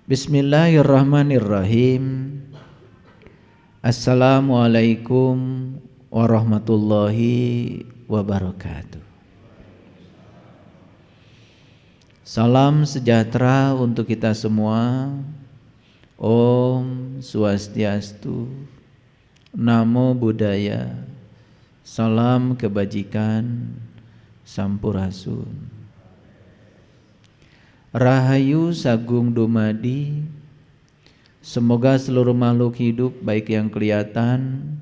Bismillahirrahmanirrahim. Assalamualaikum warahmatullahi wabarakatuh. Salam sejahtera untuk kita semua. Om Swastiastu, Namo Buddhaya, salam kebajikan, Sampurasun. Rahayu Sagung Dumadi. Semoga seluruh makhluk hidup, baik yang kelihatan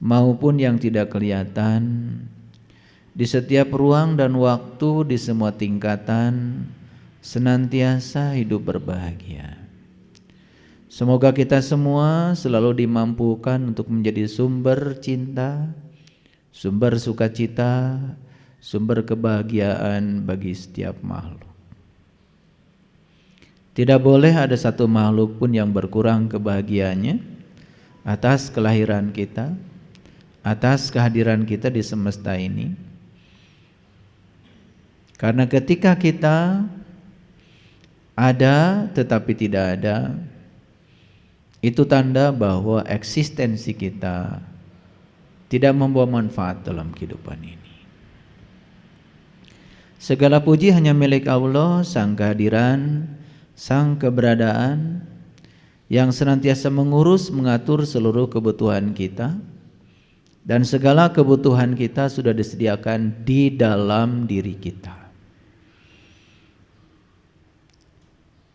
maupun yang tidak kelihatan, di setiap ruang dan waktu, di semua tingkatan, senantiasa hidup berbahagia. Semoga kita semua selalu dimampukan untuk menjadi sumber cinta, sumber sukacita, sumber kebahagiaan bagi setiap makhluk. Tidak boleh ada satu makhluk pun yang berkurang kebahagiaannya atas kelahiran kita, atas kehadiran kita di semesta ini. Karena ketika kita ada tetapi tidak ada, itu tanda bahwa eksistensi kita tidak membawa manfaat dalam kehidupan ini. Segala puji hanya milik Allah, Sang Kehadiran, Sang Keberadaan yang senantiasa mengurus, mengatur seluruh kebutuhan kita, dan segala kebutuhan kita sudah disediakan di dalam diri kita.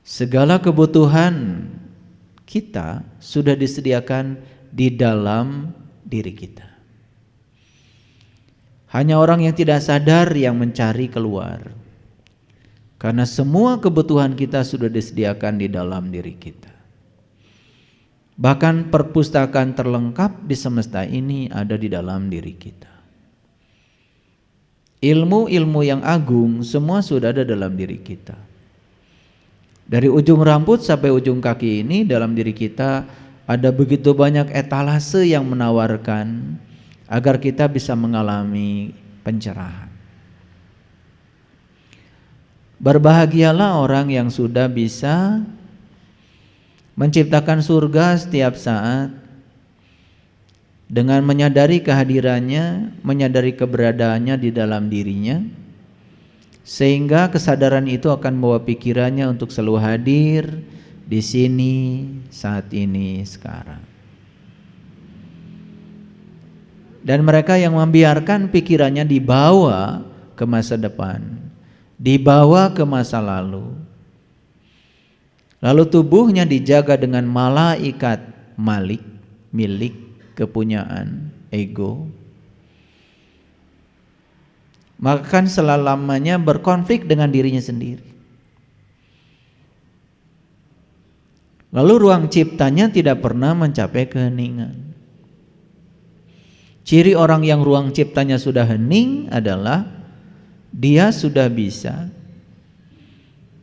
Segala kebutuhan kita sudah disediakan di dalam diri kita. Hanya orang yang tidak sadar yang mencari keluar. Karena semua kebutuhan kita sudah disediakan di dalam diri kita. Bahkan perpustakaan terlengkap di semesta ini ada di dalam diri kita. Ilmu-ilmu yang agung semua sudah ada dalam diri kita. Dari ujung rambut sampai ujung kaki ini dalam diri kita ada begitu banyak etalase yang menawarkan agar kita bisa mengalami pencerahan. Berbahagialah orang yang sudah bisa menciptakan surga setiap saat dengan menyadari kehadirannya, menyadari keberadaannya di dalam dirinya, sehingga kesadaran itu akan membawa pikirannya untuk selalu hadir di sini, saat ini, sekarang. Dan mereka yang membiarkan pikirannya dibawa ke masa depan, dibawa ke masa lalu, lalu tubuhnya dijaga dengan malaikat malik, milik, kepunyaan, ego, maka kan selama-lamanya berkonflik dengan dirinya sendiri. Lalu ruang ciptanya tidak pernah mencapai keheningan. Ciri orang yang ruang ciptanya sudah hening adalah dia sudah bisa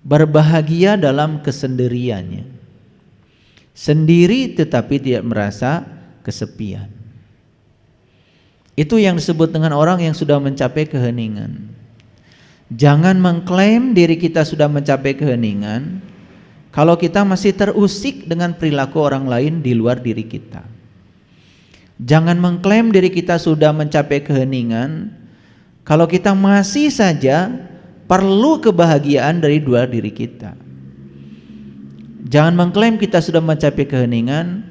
berbahagia dalam kesendiriannya, sendiri tetapi tidak merasa kesepian. Itu yang disebut dengan orang yang sudah mencapai keheningan. Jangan mengklaim diri kita sudah mencapai keheningan kalau kita masih terusik dengan perilaku orang lain di luar diri kita. Jangan mengklaim diri kita sudah mencapai keheningan kalau kita masih saja perlu kebahagiaan dari dua diri kita. Jangan mengklaim kita sudah mencapai keheningan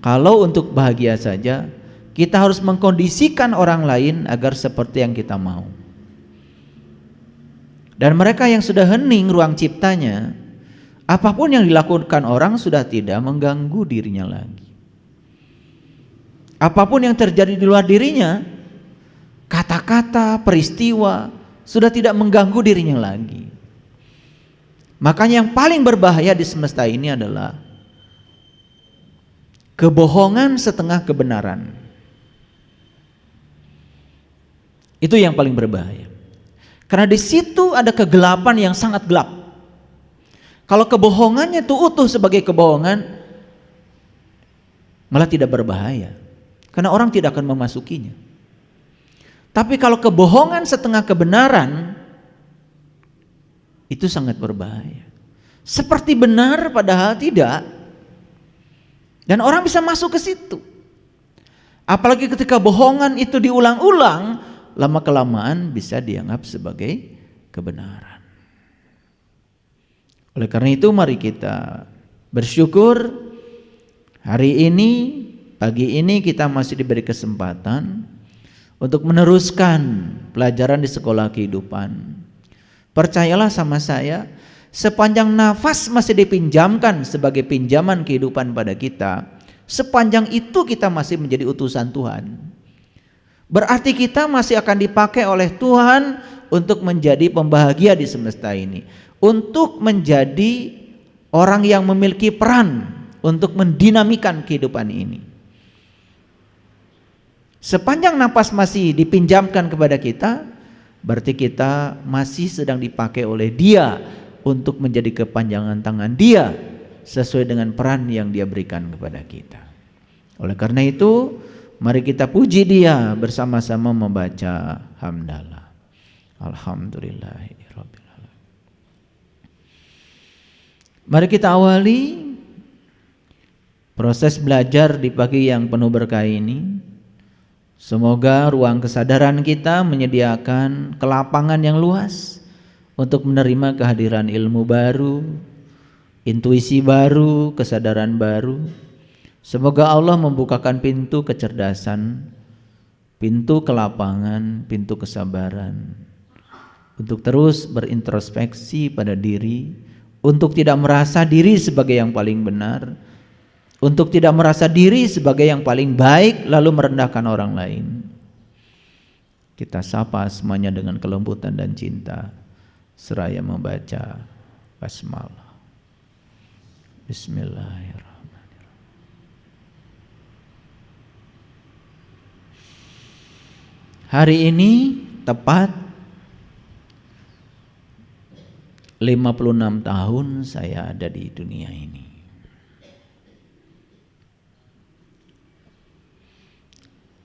kalau untuk bahagia saja kita harus mengkondisikan orang lain agar seperti yang kita mau. Dan mereka yang sudah hening ruang ciptanya, apapun yang dilakukan orang sudah tidak mengganggu dirinya lagi. Apapun yang terjadi di luar dirinya, kata-kata, peristiwa sudah tidak mengganggu dirinya lagi. Makanya yang paling berbahaya di semesta ini adalah kebohongan setengah kebenaran. Itu yang paling berbahaya. Karena di situ ada kegelapan yang sangat gelap. Kalau kebohongannya itu utuh sebagai kebohongan, malah tidak berbahaya. Karena orang tidak akan memasukinya. Tapi kalau kebohongan setengah kebenaran, itu sangat berbahaya. Seperti benar padahal tidak. Dan orang bisa masuk ke situ. Apalagi ketika bohongan itu diulang-ulang, lama-kelamaan bisa dianggap sebagai kebenaran. Oleh karena itu mari kita bersyukur hari ini, pagi ini kita masih diberi kesempatan untuk meneruskan pelajaran di sekolah kehidupan. Percayalah sama saya, sepanjang nafas masih dipinjamkan sebagai pinjaman kehidupan pada kita, sepanjang itu kita masih menjadi utusan Tuhan. Berarti kita masih akan dipakai oleh Tuhan untuk menjadi pembahagia di semesta ini, untuk menjadi orang yang memiliki peran untuk mendinamikan kehidupan ini. Sepanjang napas masih dipinjamkan kepada kita, berarti kita masih sedang dipakai oleh Dia untuk menjadi kepanjangan tangan Dia sesuai dengan peran yang Dia berikan kepada kita. Oleh karena itu, mari kita puji Dia bersama-sama membaca hamdalah. Alhamdulillahirabbil alamin. Mari kita awali proses belajar di pagi yang penuh berkah ini. Semoga ruang kesadaran kita menyediakan kelapangan yang luas untuk menerima kehadiran ilmu baru, intuisi baru, kesadaran baru. Semoga Allah membukakan pintu kecerdasan, pintu kelapangan, pintu kesabaran untuk terus berintrospeksi pada diri, untuk tidak merasa diri sebagai yang paling benar, untuk tidak merasa diri sebagai yang paling baik lalu merendahkan orang lain. Kita sapa semuanya dengan kelembutan dan cinta seraya membaca basmalah. Bismillahirrahmanirrahim. Hari ini tepat 56 tahun saya ada di dunia ini.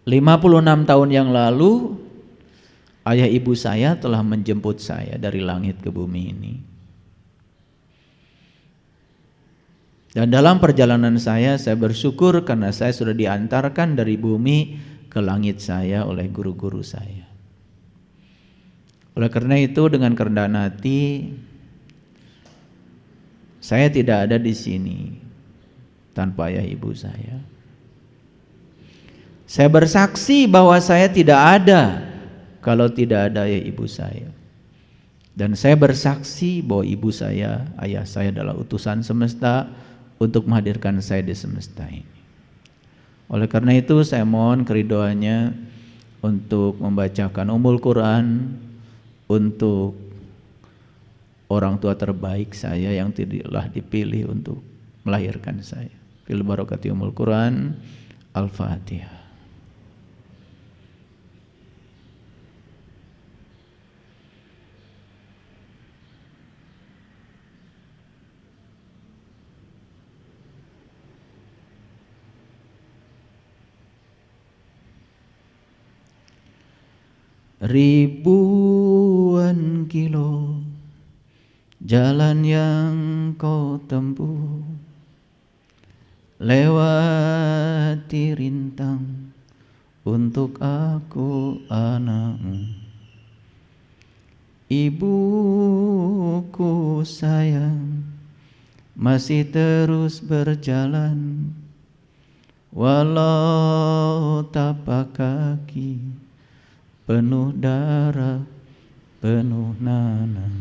56 tahun yang lalu ayah ibu saya telah menjemput saya dari langit ke bumi ini. Dan dalam perjalanan saya bersyukur karena saya sudah diantarkan dari bumi ke langit saya oleh guru-guru saya. Oleh karena itu dengan kerendahan hati saya tidak ada di sini tanpa ayah ibu saya. Saya bersaksi bahwa saya tidak ada kalau tidak ada ayah ibu saya. Dan saya bersaksi bahwa ibu saya, ayah saya adalah utusan semesta untuk menghadirkan saya di semesta ini. Oleh karena itu saya mohon keridhoannya untuk membacakan Ummul Quran untuk orang tua terbaik saya yang telah dipilih untuk melahirkan saya. Fil barakati Ummul Quran. Al-Fatihah. Ribuan kilo jalan yang kau tempuh, lewati rintang untuk aku anakmu. Ibuku sayang masih terus berjalan, walau tapak kaki penuh darah, penuh nanah,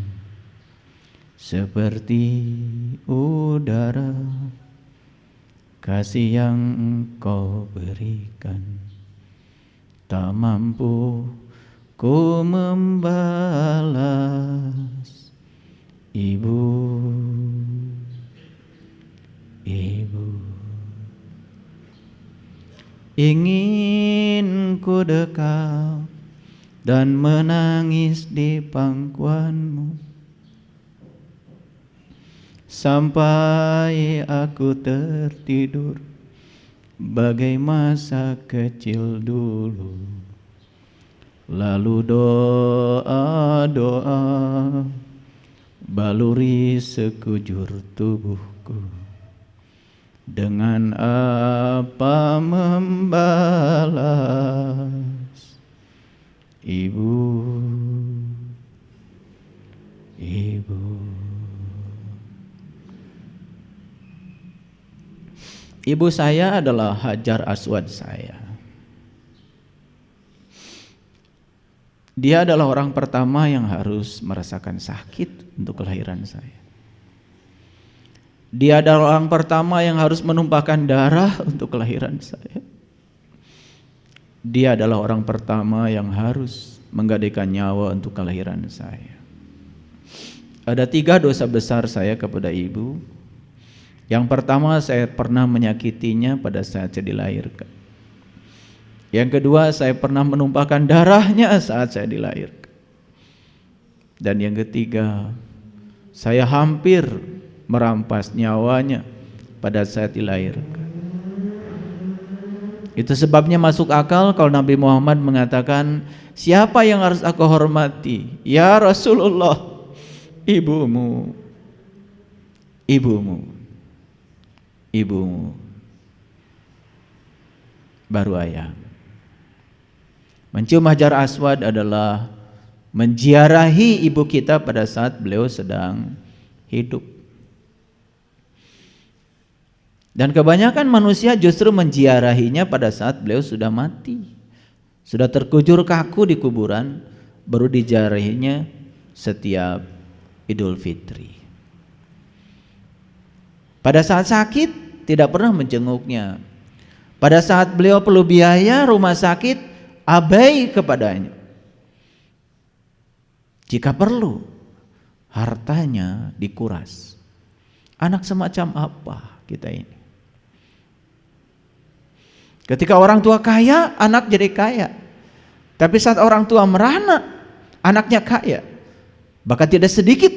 seperti udara kasih yang Engkau berikan, tak mampu ku membalas. Ibu, ibu, ingin ku dekat dan menangis di pangkuanmu sampai aku tertidur bagai masa kecil dulu. Lalu doa-doa baluri sekujur tubuhku, dengan apa membalas? Ibu, ibu. Ibu saya adalah Hajar Aswad saya. Dia adalah orang pertama yang harus merasakan sakit untuk kelahiran saya. Dia adalah orang pertama yang harus menumpahkan darah untuk kelahiran saya. Dia adalah orang pertama yang harus menggadaikan nyawa untuk kelahiran saya. Ada 3 dosa besar saya kepada ibu. Yang pertama, saya pernah menyakitinya pada saat saya dilahirkan. Yang kedua, saya pernah menumpahkan darahnya saat saya dilahirkan. Dan yang ketiga, saya hampir merampas nyawanya pada saat dilahirkan. Itu sebabnya masuk akal kalau Nabi Muhammad mengatakan, siapa yang harus aku hormati? Ya Rasulullah, ibumu, ibumu, ibumu, baru ayah. Mencium Hajar Aswad adalah menziarahi ibu kita pada saat beliau sedang hidup. Dan kebanyakan manusia justru menziarahinya pada saat beliau sudah mati, sudah terkujur kaku di kuburan, baru diziarahinya setiap Idul Fitri. Pada saat sakit tidak pernah menjenguknya. Pada saat beliau perlu biaya rumah sakit, abai kepadanya. Jika perlu, hartanya dikuras. Anak semacam apa kita ini? Ketika orang tua kaya, anak jadi kaya. Tapi saat orang tua merana, anaknya kaya. Bahkan tidak sedikit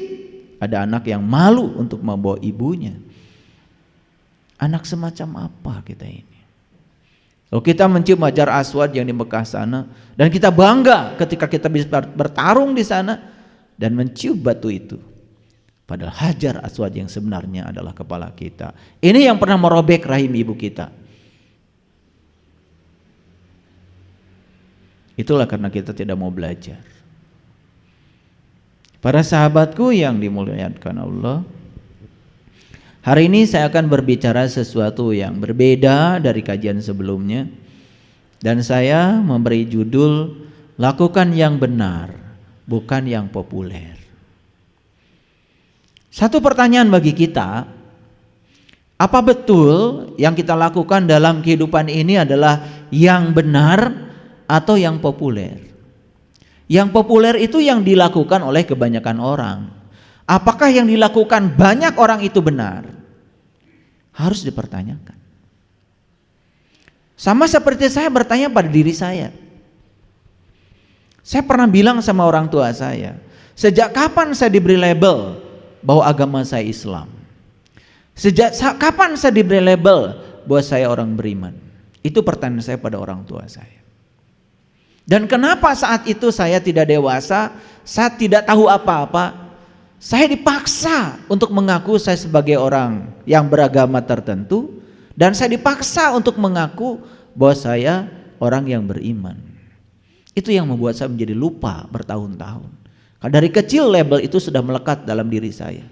ada anak yang malu untuk membawa ibunya. Anak semacam apa kita ini? Kalau kita mencium Hajar Aswad yang di Mekah sana, dan kita bangga ketika kita bisa bertarung di sana dan mencium batu itu, padahal Hajar Aswad yang sebenarnya adalah kepala kita. Ini yang pernah merobek rahim ibu kita. Itulah karena kita tidak mau belajar. Para sahabatku yang dimuliakan Allah, hari ini saya akan berbicara sesuatu yang berbeda dari kajian sebelumnya, dan saya memberi judul lakukan yang benar, bukan yang populer. Satu pertanyaan bagi kita, apa betul yang kita lakukan dalam kehidupan ini adalah yang benar atau yang populer? Yang populer itu yang dilakukan oleh kebanyakan orang. Apakah yang dilakukan banyak orang itu benar? Harus dipertanyakan. Sama seperti saya bertanya pada diri saya. Saya pernah bilang sama orang tua saya, sejak kapan saya diberi label bahwa agama saya Islam? Sejak kapan saya diberi label bahwa saya orang beriman? Itu pertanyaan saya pada orang tua saya. Dan kenapa saat itu saya tidak dewasa, saya tidak tahu apa-apa, saya dipaksa untuk mengaku saya sebagai orang yang beragama tertentu, dan saya dipaksa untuk mengaku bahwa saya orang yang beriman. Itu yang membuat saya menjadi lupa bertahun-tahun. Karena dari kecil label itu sudah melekat dalam diri saya.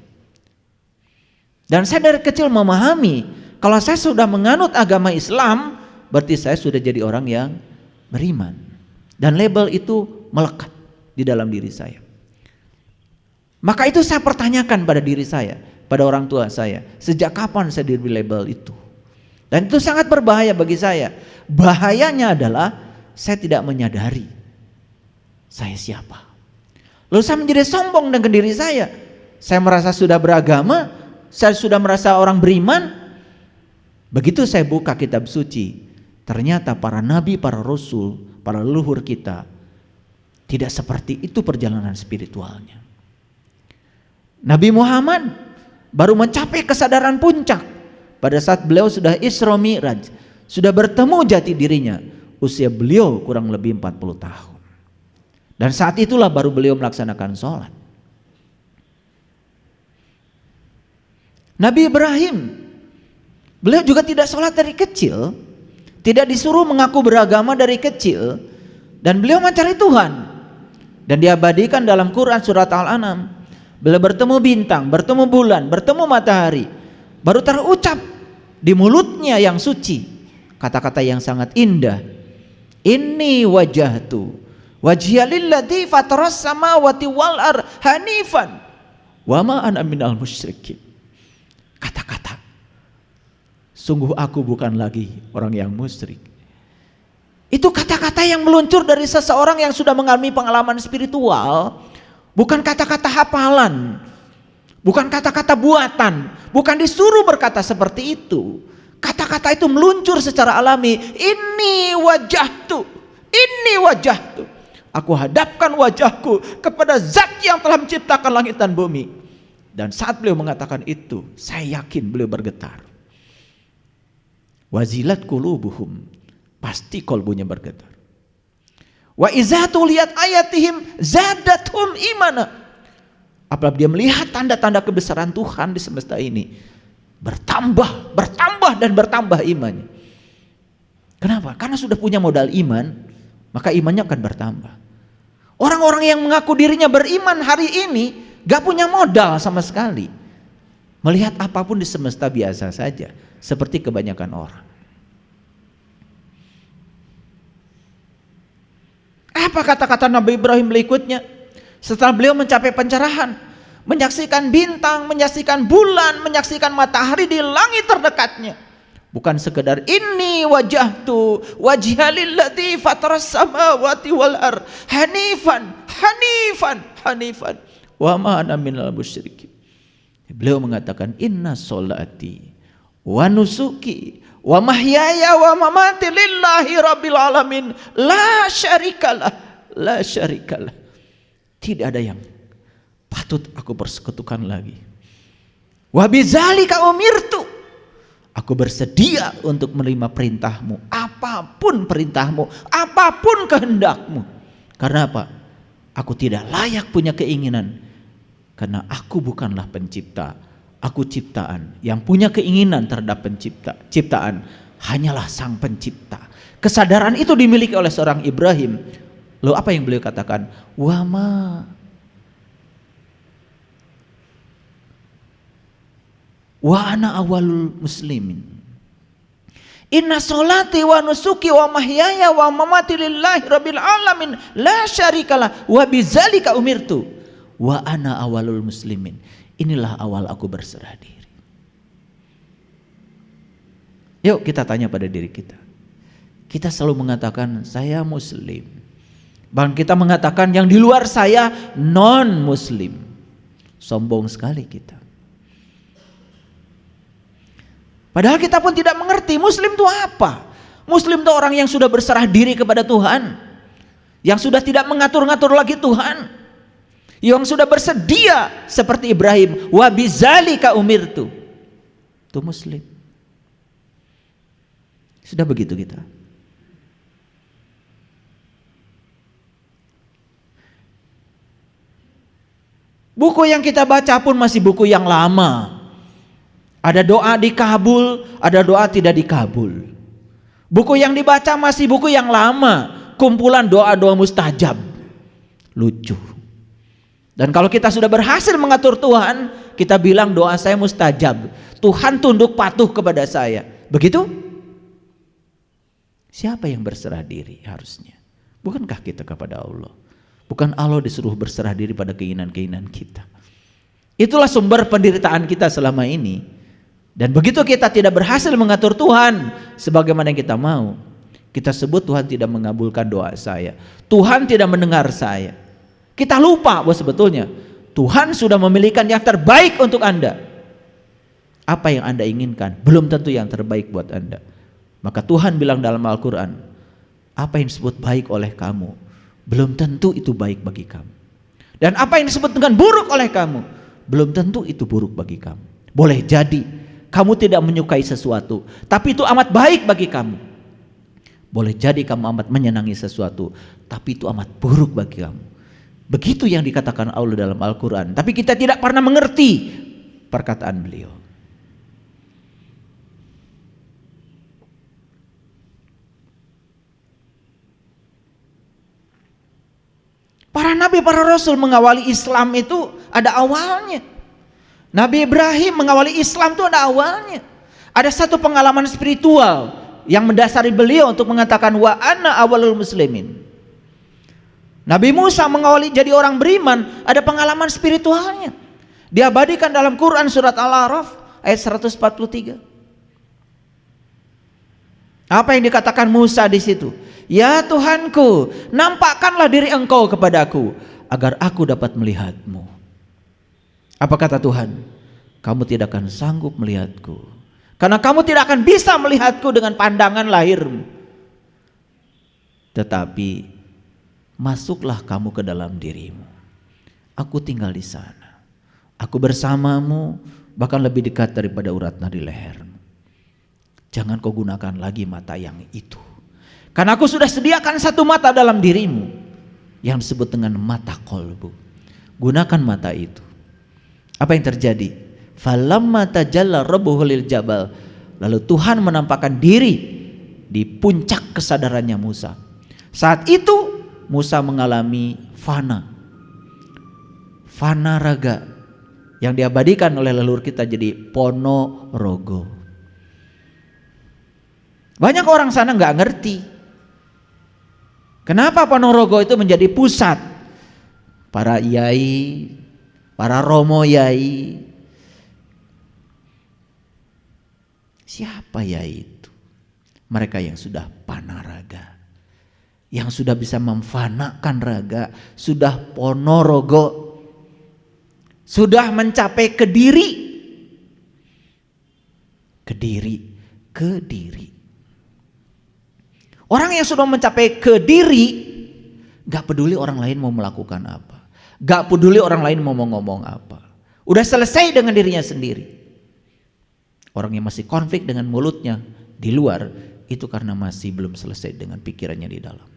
Dan saya dari kecil memahami, kalau saya sudah menganut agama Islam, berarti saya sudah jadi orang yang beriman. Dan label itu melekat di dalam diri saya. Maka itu saya pertanyakan pada diri saya, pada orang tua saya, sejak kapan saya diberi label itu? Dan itu sangat berbahaya bagi saya. Bahayanya adalah saya tidak menyadari saya siapa. Lalu saya menjadi sombong dengan diri saya. Saya merasa sudah beragama, saya sudah merasa orang beriman. Begitu saya buka kitab suci, ternyata para nabi, para rasul, para leluhur kita tidak seperti itu perjalanan spiritualnya. Nabi Muhammad baru mencapai kesadaran puncak pada saat beliau sudah Isra Mi'raj, sudah bertemu jati dirinya. Usia beliau kurang lebih 40 tahun. Dan saat itulah baru beliau melaksanakan sholat. Nabi Ibrahim, beliau juga tidak sholat dari kecil, tidak disuruh mengaku beragama dari kecil, dan beliau mencari Tuhan. Dan diabadikan dalam Quran surat Al-An'am, beliau bertemu bintang, bertemu bulan, bertemu matahari, baru terucap di mulutnya yang suci kata-kata yang sangat indah. Inni wajahtu wajhiya lilladzi fataras samawati wal ardh hanifan wa ma ana minal musyrikin. Kata-kata, sungguh aku bukan lagi orang yang musyrik. Itu kata-kata yang meluncur dari seseorang yang sudah mengalami pengalaman spiritual, bukan kata-kata hafalan, bukan kata-kata buatan, bukan disuruh berkata seperti itu. Kata-kata itu meluncur secara alami. Inni wajahtu, inni wajahtu. Aku hadapkan wajahku kepada zat yang telah menciptakan langit dan bumi. Dan saat beliau mengatakan itu, saya yakin beliau bergetar. Wazilat qulubuhum, pasti kolbunya bergetar. Wa iza tuliyat ayatihim zadathum imana. Apabila dia melihat tanda-tanda kebesaran Tuhan di semesta ini, bertambah dan bertambah imannya. Kenapa? Karena sudah punya modal iman, maka imannya akan bertambah. Orang-orang yang mengaku dirinya beriman hari ini gak punya modal sama sekali. Melihat apapun di semesta biasa saja, seperti kebanyakan orang. Apa kata-kata Nabi Ibrahim berikutnya? Setelah beliau mencapai pencerahan, menyaksikan bintang, menyaksikan bulan, menyaksikan matahari di langit terdekatnya. Bukan sekedar inni wajahtu wajhiya lilladzi fataras samawati wal ardh hanifan wa ma ana minal musyrikin. Beliau mengatakan inna sholati wa nusuki wa mahyaya wa mamati lillahi rabbil alamin la syarikalah. Tidak ada yang patut aku persekutukan lagi. Wa bidzalika umirtu. Aku bersedia untuk menerima perintahmu, apapun perintahmu, apapun kehendakmu. Karena apa? Aku tidak layak punya keinginan, karena aku bukanlah pencipta, aku ciptaan. Yang punya keinginan terhadap ciptaan hanyalah sang pencipta. Kesadaran itu dimiliki oleh seorang Ibrahim. Lalu apa yang beliau katakan? Wama wa ana awalul muslimin. Inna sholati wa nusuki wa mahyaya wa mamati lillahi rabbil alamin la syarikalah wa bidzalika umirtu wa ana awalul muslimin. Inilah awal aku berserah diri. Yuk kita tanya pada diri kita. Kita selalu mengatakan saya muslim. Bahkan kita mengatakan yang di luar saya non muslim. Sombong sekali kita. Padahal kita pun tidak mengerti Muslim itu apa. Muslim itu orang yang sudah berserah diri kepada Tuhan, yang sudah tidak mengatur-ngatur lagi Tuhan, yang sudah bersedia seperti Ibrahim. Wa bidzalika umirtu. Itu Muslim. Sudah begitu kita. Buku yang kita baca pun masih buku yang lama. Ada doa dikabul, ada doa tidak dikabul. Buku yang dibaca masih buku yang lama, kumpulan doa-doa mustajab. Lucu. Dan kalau kita sudah berhasil mengatur Tuhan, kita bilang doa saya mustajab. Tuhan tunduk patuh kepada saya. Begitu? Siapa yang berserah diri harusnya? Bukankah kita kepada Allah? Bukan Allah disuruh berserah diri pada keinginan-keinginan kita. Itulah sumber penderitaan kita selama ini. Dan begitu kita tidak berhasil mengatur Tuhan sebagaimana yang kita mau, kita sebut Tuhan tidak mengabulkan doa saya, Tuhan tidak mendengar saya. Kita lupa bahwa sebetulnya Tuhan sudah memilihkan yang terbaik untuk Anda. Apa yang Anda inginkan belum tentu yang terbaik buat Anda. Maka Tuhan bilang dalam Al-Quran, apa yang disebut baik oleh kamu belum tentu itu baik bagi kamu. Dan apa yang disebut dengan buruk oleh kamu belum tentu itu buruk bagi kamu. Boleh jadi kamu tidak menyukai sesuatu, tapi itu amat baik bagi kamu. Boleh jadi kamu amat menyenangi sesuatu, tapi itu amat buruk bagi kamu. Begitu yang dikatakan Allah dalam Al-Quran. Tapi kita tidak pernah mengerti perkataan beliau. Para nabi, para rasul mengawali Islam itu ada awalnya. Nabi Ibrahim mengawali Islam itu ada awalnya. Ada satu pengalaman spiritual yang mendasari beliau untuk mengatakan wa ana awalul muslimin. Nabi Musa mengawali jadi orang beriman, ada pengalaman spiritualnya. Diabadikan dalam Quran surat Al-A'raf ayat 143. Apa yang dikatakan Musa di situ? Ya Tuhanku, nampakkanlah diri Engkau kepadaku agar aku dapat melihatmu. Apa kata Tuhan? Kamu tidak akan sanggup melihatku, karena kamu tidak akan bisa melihatku dengan pandangan lahirmu. Tetapi masuklah kamu ke dalam dirimu. Aku tinggal di sana. Aku bersamamu, bahkan lebih dekat daripada urat nadi lehermu. Jangan kau gunakan lagi mata yang itu, karena aku sudah sediakan satu mata dalam dirimu yang disebut dengan mata kolbu. Gunakan mata itu. Apa yang terjadi? Falamma tajalla rabbuhu lil jabal. Lalu Tuhan menampakkan diri di puncak kesadarannya Musa. Saat itu Musa mengalami fana raga yang diabadikan oleh leluhur kita jadi Ponorogo. Banyak orang sana nggak ngerti kenapa Ponorogo itu menjadi pusat para yai, para romo yai. Siapa yai itu? Mereka yang sudah panaraga, yang sudah bisa memfanakan raga, sudah Ponorogo, sudah mencapai kediri. Orang yang sudah mencapai kediri gak peduli orang lain mau melakukan apa, gak peduli orang lain mau ngomong apa, udah selesai dengan dirinya sendiri. Orang yang masih konflik dengan mulutnya di luar itu karena masih belum selesai dengan pikirannya di dalam.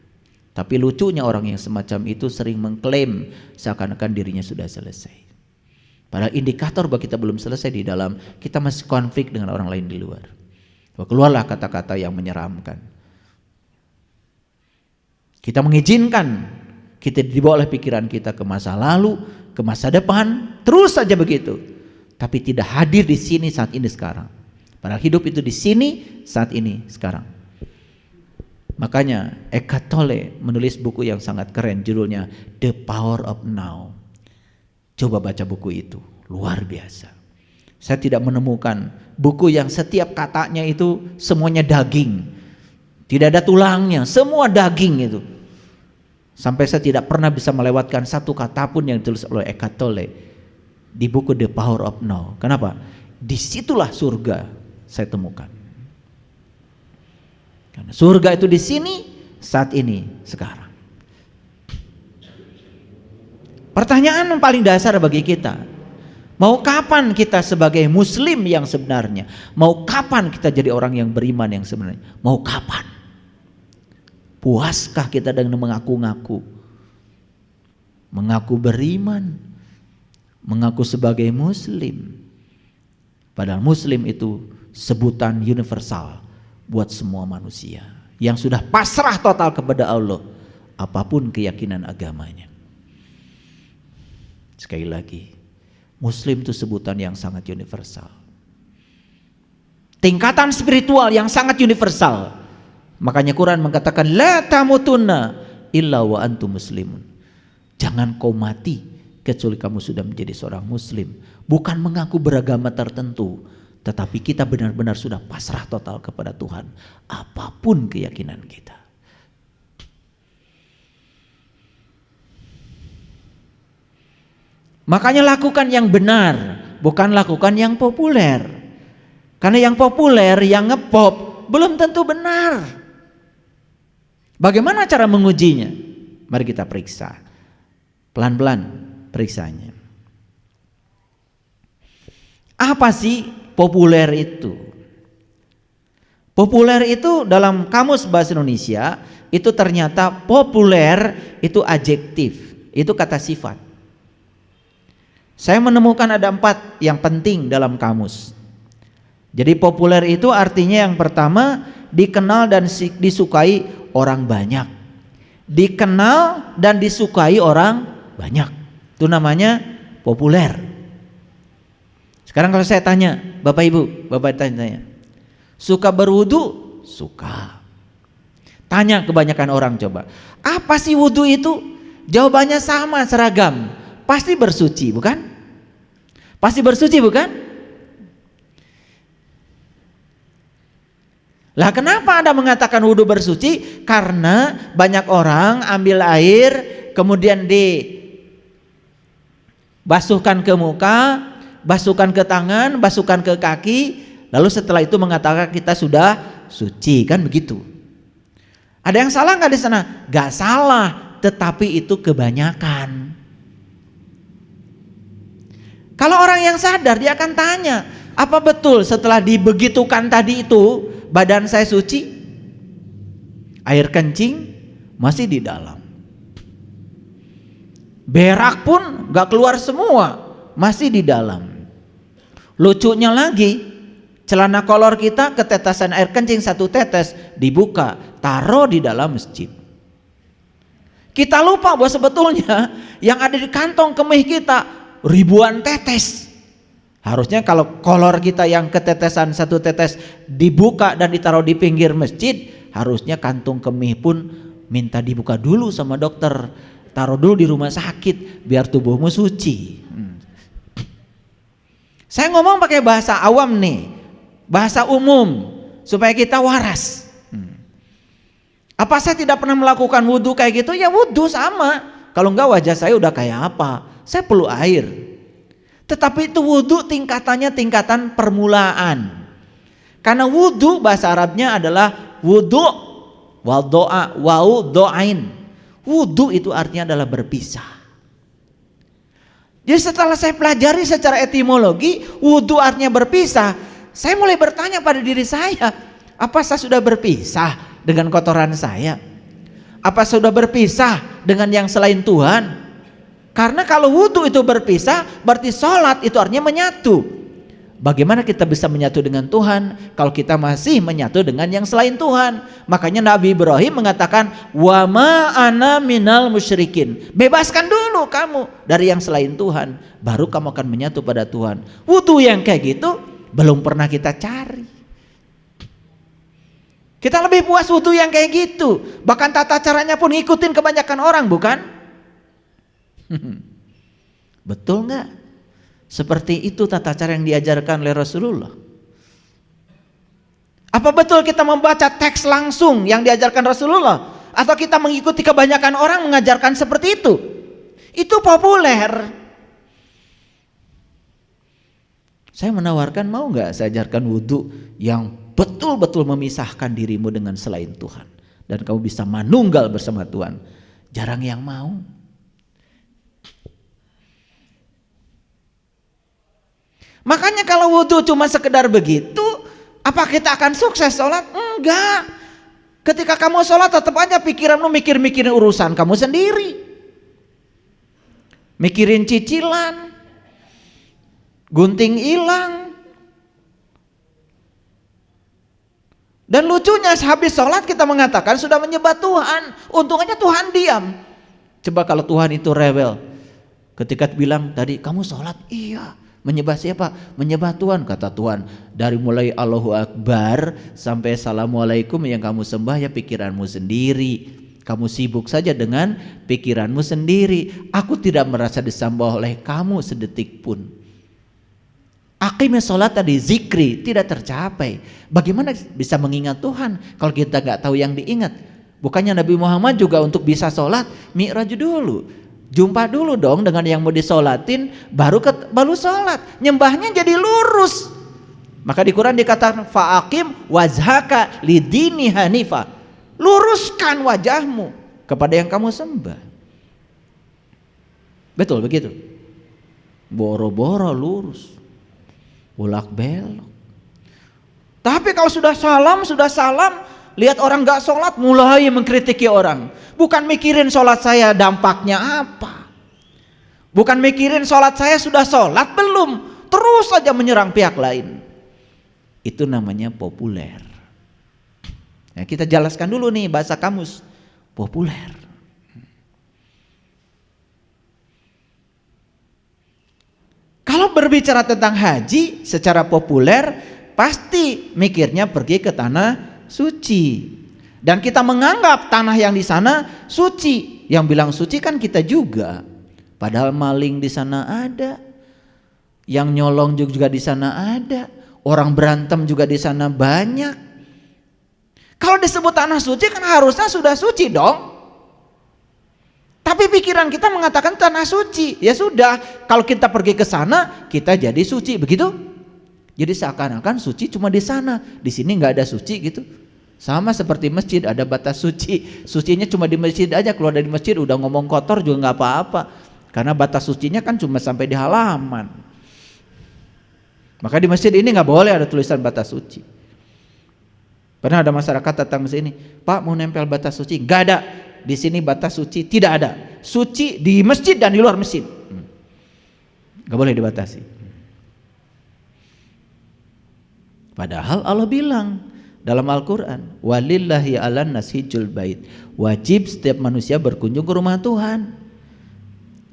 Tapi lucunya orang yang semacam itu sering mengklaim seakan-akan dirinya sudah selesai. Padahal indikator bahwa kita belum selesai di dalam, kita masih konflik dengan orang lain di luar. Keluarlah kata-kata yang menyeramkan. Kita mengizinkan kita dibawa oleh pikiran kita ke masa lalu, ke masa depan, terus saja begitu. Tapi tidak hadir di sini saat ini sekarang. Padahal hidup itu di sini saat ini sekarang. Makanya Eckhart Tolle menulis buku yang sangat keren, judulnya The Power of Now. Coba baca buku itu, luar biasa. Saya tidak menemukan buku yang setiap katanya itu semuanya daging, tidak ada tulangnya, semua daging itu. Sampai saya tidak pernah bisa melewatkan satu kata pun yang ditulis oleh Eckhart Tolle di buku The Power of Now. Kenapa? Disitulah surga saya temukan. Karena surga itu di sini, saat ini, sekarang. Pertanyaan yang paling dasar bagi kita, mau kapan kita sebagai muslim yang sebenarnya? Mau kapan kita jadi orang yang beriman yang sebenarnya? Mau kapan? Puaskah kita dengan mengaku-ngaku beriman, mengaku sebagai muslim? Padahal muslim itu sebutan universal buat semua manusia yang sudah pasrah total kepada Allah, apapun keyakinan agamanya. Sekali lagi, muslim itu sebutan yang sangat universal, tingkatan spiritual yang sangat universal. Makanya Quran mengatakan la tamutunna illa wa antum muslimun. Jangan kau mati kecuali kamu sudah menjadi seorang muslim. Bukan mengaku beragama tertentu, tetapi kita benar-benar sudah pasrah total kepada Tuhan, apapun keyakinan kita. Makanya lakukan yang benar, bukan lakukan yang populer. Karena yang populer, yang ngepop belum tentu benar. Bagaimana cara mengujinya? Mari kita periksa. Pelan-pelan periksanya. Apa sih populer itu? Populer itu dalam kamus bahasa Indonesia itu ternyata populer itu adjektif. Itu kata sifat. Saya menemukan ada 4 yang penting dalam kamus. Jadi populer itu artinya yang pertama, dikenal dan disukai orang banyak. Dikenal dan disukai orang banyak. Itu namanya populer. Sekarang kalau saya tanya, Bapak Ibu, Bapak tanya, suka berwudu? Suka. Tanya kebanyakan orang coba, apa sih wudu itu? Jawabannya sama, seragam. Pasti bersuci, bukan? Pasti bersuci, bukan? Lah kenapa Anda mengatakan wudu bersuci? Karena banyak orang ambil air kemudian dibasuhkan ke muka, basuhkan ke tangan, basuhkan ke kaki, lalu setelah itu mengatakan kita sudah suci, kan begitu. Ada yang salah nggak di sana? Nggak salah, tetapi itu kebanyakan. Kalau orang yang sadar dia akan tanya, apa betul setelah dibegitukan tadi itu badan saya suci? Air kencing masih di dalam. Berak pun gak keluar semua, masih di dalam. Lucunya lagi, celana kolor kita ketetesan air kencing 1 tetes dibuka, taruh di dalam masjid. Kita lupa bahwa sebetulnya yang ada di kantong kemih kita ribuan tetes. Harusnya kalau kolor kita yang ketetesan 1 tetes dibuka dan ditaruh di pinggir masjid, harusnya kantung kemih pun minta dibuka dulu sama dokter, taruh dulu di rumah sakit biar tubuhmu suci. Saya ngomong pakai bahasa awam nih, bahasa umum supaya kita waras. Apa saya tidak pernah melakukan wudhu kayak gitu? Ya wudhu sama. Kalau enggak wajah saya udah kayak apa? Saya perlu air. Tetapi itu wudhu tingkatannya tingkatan permulaan. Karena wudhu bahasa Arabnya adalah wudhu wal doa wau doain. Wudhu itu artinya adalah berpisah. Jadi setelah saya pelajari secara etimologi wudhu artinya berpisah, saya mulai bertanya pada diri saya, apa saya sudah berpisah dengan kotoran saya? Apa sudah berpisah dengan yang selain Tuhan? Karena kalau wudhu itu berpisah, berarti sholat itu artinya menyatu. Bagaimana kita bisa menyatu dengan Tuhan kalau kita masih menyatu dengan yang selain Tuhan? Makanya Nabi Ibrahim mengatakan, wa ma ana minal musyrikin. Bebaskan dulu kamu dari yang selain Tuhan, baru kamu akan menyatu pada Tuhan. Wudhu yang kayak gitu belum pernah kita cari. Kita lebih puas wudhu yang kayak gitu. Bahkan tata caranya pun ngikutin kebanyakan orang, bukan? Betul nggak? Seperti itu tata cara yang diajarkan oleh Rasulullah. Apa betul kita membaca teks langsung yang diajarkan Rasulullah? Atau kita mengikuti kebanyakan orang mengajarkan seperti itu? Itu populer. Saya menawarkan, mau nggak saya ajarkan wudhu yang betul-betul memisahkan dirimu dengan selain Tuhan, dan kamu bisa manunggal bersama Tuhan. Jarang yang mau. Makanya kalau wudhu cuma sekedar begitu, apa kita akan sukses sholat? Enggak. Ketika kamu sholat tetap aja pikiranmu mikirin urusan kamu sendiri, mikirin cicilan, gunting hilang. Dan lucunya habis sholat kita mengatakan sudah menyembah Tuhan, untung aja Tuhan diam. Coba kalau Tuhan itu rewel, ketika bilang tadi kamu sholat, iya. Menyembah siapa? Menyembah Tuhan. Kata Tuhan, dari mulai Allahu Akbar sampai Assalamualaikum yang kamu sembah ya pikiranmu sendiri. Kamu sibuk saja dengan pikiranmu sendiri. Aku tidak merasa disembah oleh kamu sedetik pun. Aqimnya sholat tadi, zikri tidak tercapai. Bagaimana bisa mengingat Tuhan kalau kita gak tahu yang diingat? Bukannya Nabi Muhammad juga untuk bisa sholat mi'raj dulu, jumpa dulu dong dengan yang mau disolatin, baru sholat. Nyembahnya jadi lurus. Maka di Quran dikatakan fa'aqim wajhaka lidini hanifa. Luruskan wajahmu kepada yang kamu sembah. Betul begitu? Boro-boro lurus, bolak belok. Tapi kalau sudah salam, lihat orang gak sholat mulai mengkritiki orang. Bukan mikirin sholat saya dampaknya apa. Bukan mikirin sholat saya sudah sholat belum, terus saja menyerang pihak lain. Itu namanya populer. Nah, kita jelaskan dulu nih bahasa kamus populer. Kalau berbicara tentang haji secara populer, pasti mikirnya pergi ke tanah suci. Dan kita menganggap tanah yang di sana suci. Yang bilang suci kan kita juga. Padahal maling di sana ada, yang nyolong juga di sana ada, orang berantem juga di sana banyak. Kalau disebut tanah suci kan harusnya sudah suci dong. Tapi pikiran kita mengatakan tanah suci. Ya sudah, kalau kita pergi ke sana kita jadi suci, begitu? Jadi seakan-akan suci cuma di sana, di sini nggak ada suci gitu. Sama seperti masjid, ada batas suci. Sucinya cuma di masjid aja, keluar dari masjid udah ngomong kotor juga nggak apa-apa. Karena batas sucinya kan cuma sampai di halaman. Maka di masjid ini nggak boleh ada tulisan batas suci. Pernah ada masyarakat datang ke sini, Pak mau nempel batas suci? Nggak ada. Di sini batas suci tidak ada. Suci di masjid dan di luar masjid. Nggak boleh dibatasi. Padahal Allah bilang dalam Al-Quran, walillahi 'alan nas hijjul bait. Wajib setiap manusia berkunjung ke rumah Tuhan.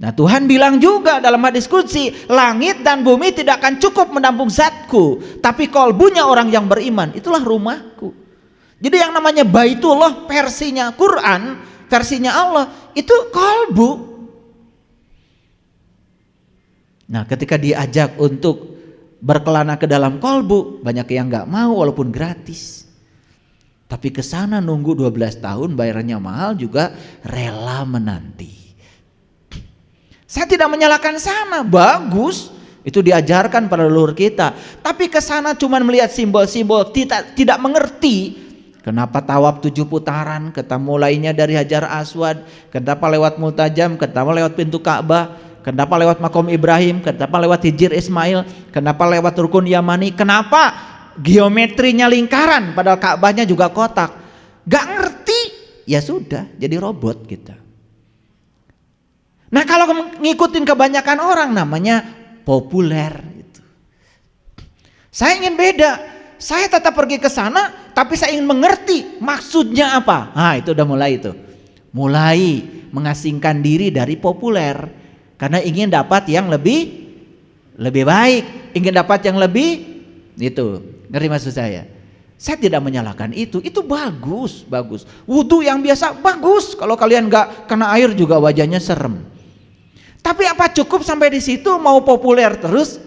Nah, Tuhan bilang juga dalam hadis qudsi, langit dan bumi tidak akan cukup menampung zatku, tapi kolbunya orang yang beriman, itulah rumahku. Jadi yang namanya Baitullah versinya Quran, versinya Allah, itu kolbu. Nah, ketika diajak untuk berkelana ke dalam kolbu, banyak yang gak mau walaupun gratis. Tapi ke sana nunggu 12 tahun bayarnya mahal juga rela menanti. Saya tidak menyalahkan sana, bagus, itu diajarkan pada leluhur kita. Tapi ke sana cuma melihat simbol-simbol, tidak mengerti kenapa tawaf 7 putaran, kenapa mulainya dari Hajar Aswad, kenapa lewat Multajam, kenapa lewat pintu Ka'bah, kenapa lewat Makom Ibrahim, kenapa lewat Hijir Ismail, kenapa lewat Rukun Yamani, kenapa geometrinya lingkaran padahal Ka'bahnya juga kotak. Gak ngerti, ya sudah jadi robot kita. Nah, kalau ngikutin kebanyakan orang namanya populer itu. Saya ingin beda. Saya tetap pergi ke sana tapi saya ingin mengerti maksudnya apa. Nah, itu udah mulai itu. Mulai mengasingkan diri dari populer karena ingin dapat yang lebih baik, ingin dapat yang lebih itu. Ngerti maksud saya? Saya tidak menyalahkan itu bagus. Wudu yang biasa bagus. Kalau kalian nggak kena air juga wajahnya serem. Tapi apa cukup sampai di situ mau populer terus?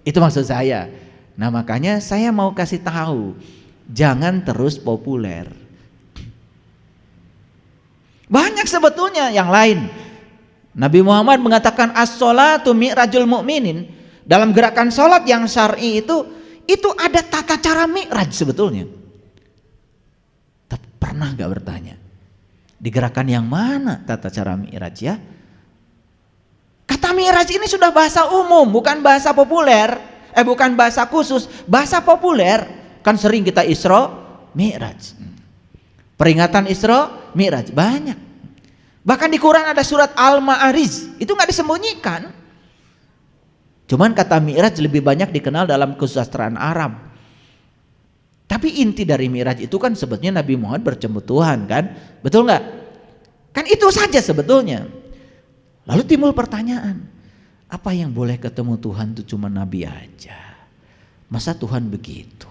Itu maksud saya. Nah, makanya saya mau kasih tahu, jangan terus populer. Banyak sebetulnya yang lain. Nabi Muhammad mengatakan as-sholatu mi'rajul mu'minin. Dalam gerakan sholat yang syar'i itu ada tata cara mi'raj sebetulnya. Tapi pernah gak bertanya, di gerakan yang mana tata cara mi'raj ya? Kata mi'raj ini sudah bahasa umum, bukan bahasa populer, bukan bahasa khusus, bahasa populer. Kan sering kita Isra Mi'raj. Peringatan Isra Mi'raj banyak. Bahkan di Quran ada surat Al-Ma'arij, itu nggak disembunyikan. Cuman kata Mi'raj lebih banyak dikenal dalam kesusastraan Arab. Tapi inti dari Mi'raj itu kan sebetulnya Nabi Muhammad bertemu Tuhan kan? Betul nggak? Kan itu saja sebetulnya. Lalu timbul pertanyaan, apa yang boleh ketemu Tuhan itu cuma Nabi aja? Masa Tuhan begitu?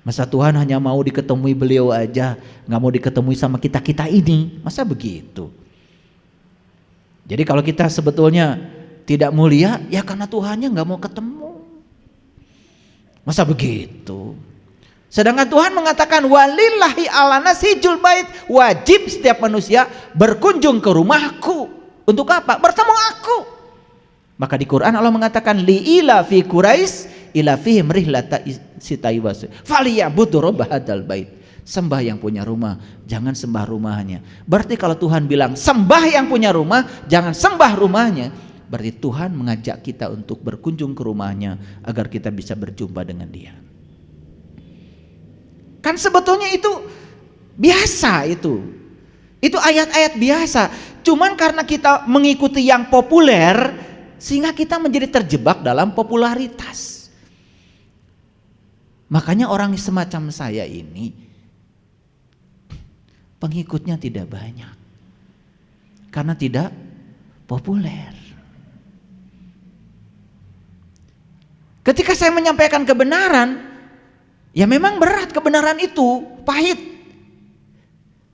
Masa Tuhan hanya mau diketemui beliau aja, nggak mau diketemui sama kita ini? Masa begitu? Jadi kalau kita sebetulnya tidak mulia, ya karena Tuhannya nggak mau ketemu. Masa begitu? Sedangkan Tuhan mengatakan walillahi 'alan nas hijjul bait, wajib setiap manusia berkunjung ke rumahku. Untuk apa? Bertemu aku. Maka di Quran Allah mengatakan li'ila fi Quraisy ila fihim rihlata sitai wasi falyabudu rabb hadzal bait. Sembah yang punya rumah, jangan sembah rumahnya. Berarti kalau Tuhan bilang sembah yang punya rumah, jangan sembah rumahnya, berarti Tuhan mengajak kita untuk berkunjung ke rumahnya agar kita bisa berjumpa dengan Dia. Kan sebetulnya itu biasa itu. Itu ayat-ayat biasa. Cuman karena kita mengikuti yang populer, sehingga kita menjadi terjebak dalam popularitas. Makanya orang semacam saya ini pengikutnya tidak banyak. Karena tidak populer. Ketika saya menyampaikan kebenaran, ya memang berat kebenaran itu, pahit.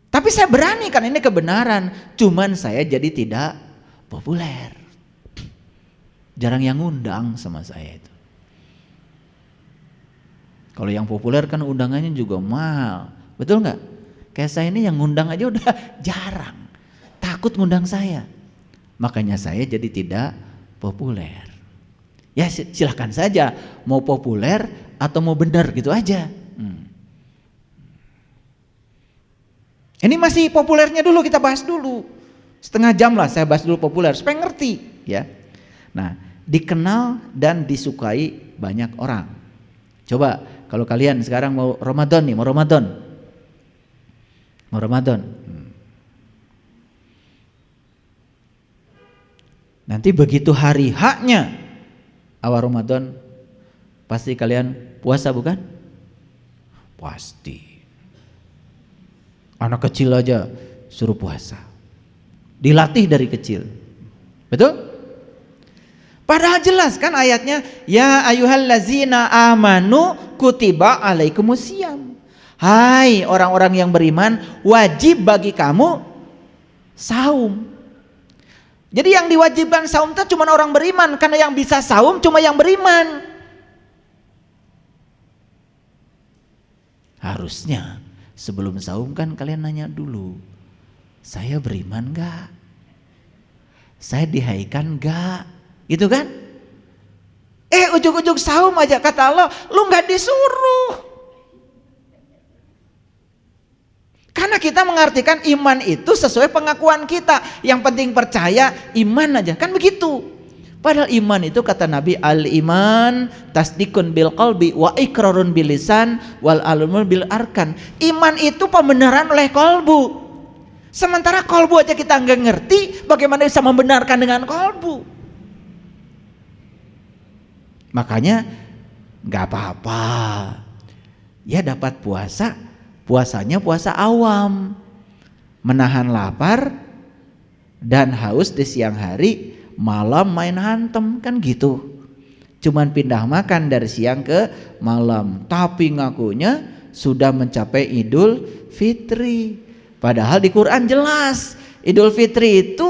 Tapi saya berani kan ini kebenaran, cuman saya jadi tidak populer. Jarang yang ngundang sama saya itu. Kalau yang populer kan undangannya juga mahal, betul nggak? Kayak saya ini yang ngundang aja udah jarang, takut ngundang saya. Makanya saya jadi tidak populer. Ya silahkan saja mau populer atau mau benar gitu aja. Ini masih populernya dulu, kita bahas dulu. Setengah jam lah saya bahas dulu populer supaya ngerti ya. Nah, dikenal dan disukai banyak orang. Coba kalau kalian sekarang mau Ramadan nih, mau Ramadan. Nanti begitu hari haknya awal Ramadan, pasti kalian puasa bukan? Pasti. Anak kecil aja suruh puasa. Dilatih dari kecil. Betul? Padahal jelas kan ayatnya, ya ayyuhallazina amanu kutiba alaikumusiyam. Hai orang-orang yang beriman, wajib bagi kamu saum. Jadi yang diwajibkan saum itu cuma orang beriman, karena yang bisa saum cuma yang beriman. Harusnya sebelum saum kan kalian nanya dulu, saya beriman gak? Saya dihaikan gak? Gitu kan? Ujug-ujug saum aja kata Allah, lu gak disuruh. Karena kita mengartikan iman itu sesuai pengakuan kita. Yang penting percaya, iman aja, kan begitu. Padahal iman itu kata Nabi, al-iman tasdikun bil qalbi wa ikrarun bil lisan wal almun bil arkan. Iman itu pembenaran oleh kolbu. Sementara kolbu aja kita nggak ngerti, bagaimana bisa membenarkan dengan kolbu? Makanya nggak apa-apa. Ya dapat puasa, puasanya puasa awam, menahan lapar dan haus di siang hari, malam main hantem, kan gitu. Cuman pindah makan dari siang ke malam, tapi ngakunya sudah mencapai Idul Fitri. Padahal di Quran jelas Idul Fitri itu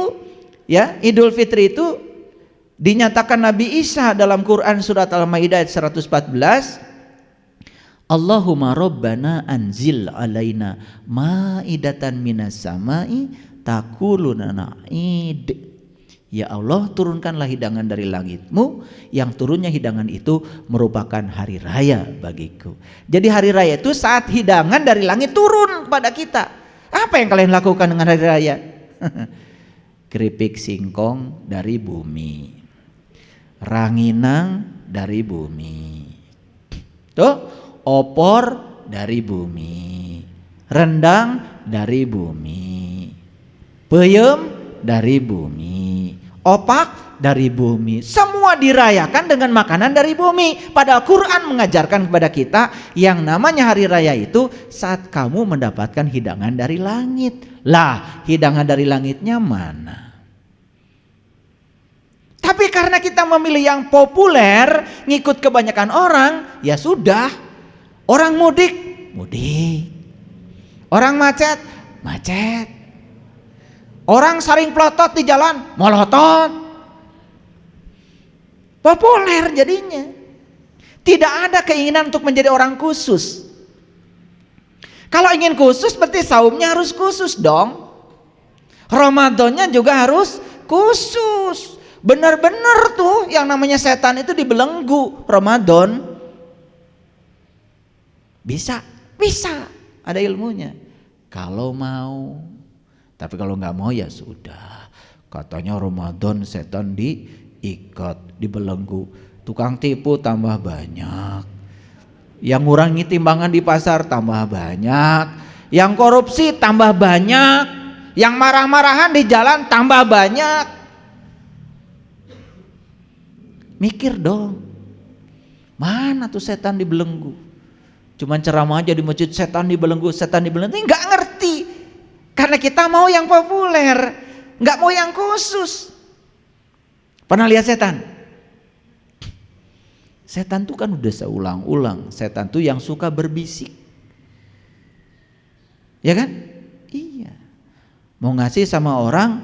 dinyatakan Nabi Isa dalam Quran surat Al-Maidah ayat 114. Allahumma rabbana anzil alaina ma'idatan minas samai takuluna id. Ya Allah, turunkanlah hidangan dari langitmu, yang turunnya hidangan itu merupakan hari raya bagiku. Jadi hari raya itu saat hidangan dari langit turun kepada kita. Apa yang kalian lakukan dengan hari raya? Keripik singkong dari bumi, ranginang dari bumi, tuh opor dari bumi, rendang dari bumi, peyem dari bumi, opak dari bumi. Semua dirayakan dengan makanan dari bumi. Padahal Quran mengajarkan kepada kita yang namanya hari raya itu saat kamu mendapatkan hidangan dari langit. Lah, hidangan dari langitnya mana? Tapi karena kita memilih yang populer, ngikut kebanyakan orang, ya sudah. Orang mudik, orang macet, orang saling pelotot di jalan, melotot. Populer jadinya. Tidak ada keinginan untuk menjadi orang khusus. Kalau ingin khusus berarti saumnya harus khusus dong. Ramadannya juga harus khusus. Benar-benar tuh yang namanya setan itu dibelenggu Ramadan. Bisa ada ilmunya kalau mau. Tapi kalau nggak mau ya sudah. Katanya Ramadan setan diikat, dibelenggu. Tukang tipu tambah banyak, yang ngurangi timbangan di pasar tambah banyak, yang korupsi tambah banyak. Yang marah-marahan di jalan tambah banyak. Mikir dong, mana tuh setan dibelenggu? Cuman ceramah aja di masjid, setan dibelenggu, nggak ngerti. Karena kita mau yang populer, nggak mau yang khusus. Pernah lihat setan? Setan tuh kan udah seulang-ulang, setan tuh yang suka berbisik. Ya kan? Iya. Mau ngasih sama orang,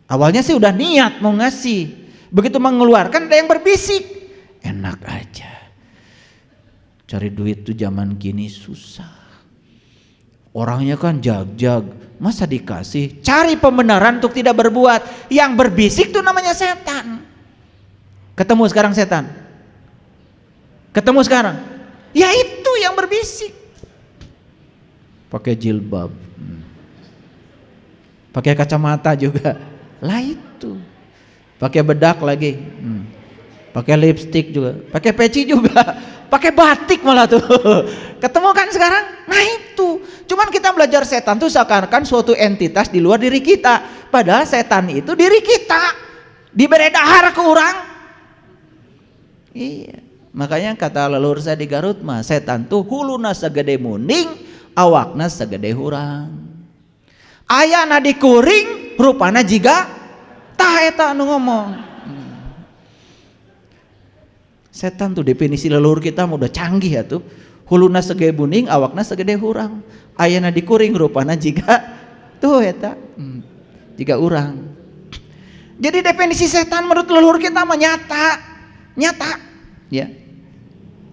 awalnya sih udah niat mau ngasih. Begitu mengeluarkan ada yang berbisik, enak aja. Cari duit tuh zaman gini susah. Orangnya kan jag-jag, masa dikasih? Cari pembenaran untuk tidak berbuat. Yang berbisik tuh namanya setan. Ketemu sekarang setan? Ketemu sekarang? Ya itu yang berbisik. Pakai jilbab, pakai kacamata juga, lah itu. Pakai bedak lagi, pakai lipstik juga, pakai peci juga, pakai batik malah tuh. Ketemu kan sekarang? Nah itu. Cuman kita belajar setan tuh seakan-akan suatu entitas di luar diri kita. Padahal setan itu diri kita. Diberi dahar ke orang. Iya. Makanya kata leluhur saya di Garut mah, setan tuh huluna segede muning, awakna segede hurang. Ayana dikuring, rupana jiga tah eta anu ngomong. Setan tuh definisi leluhur kita udah canggih ya tuh. Huluna segede buning, awakna segede hurang. Ayana dikuring rupana jiga tuh eta. Jiga urang. Jadi definisi setan menurut leluhur kita mah nyata. Nyata. Ya.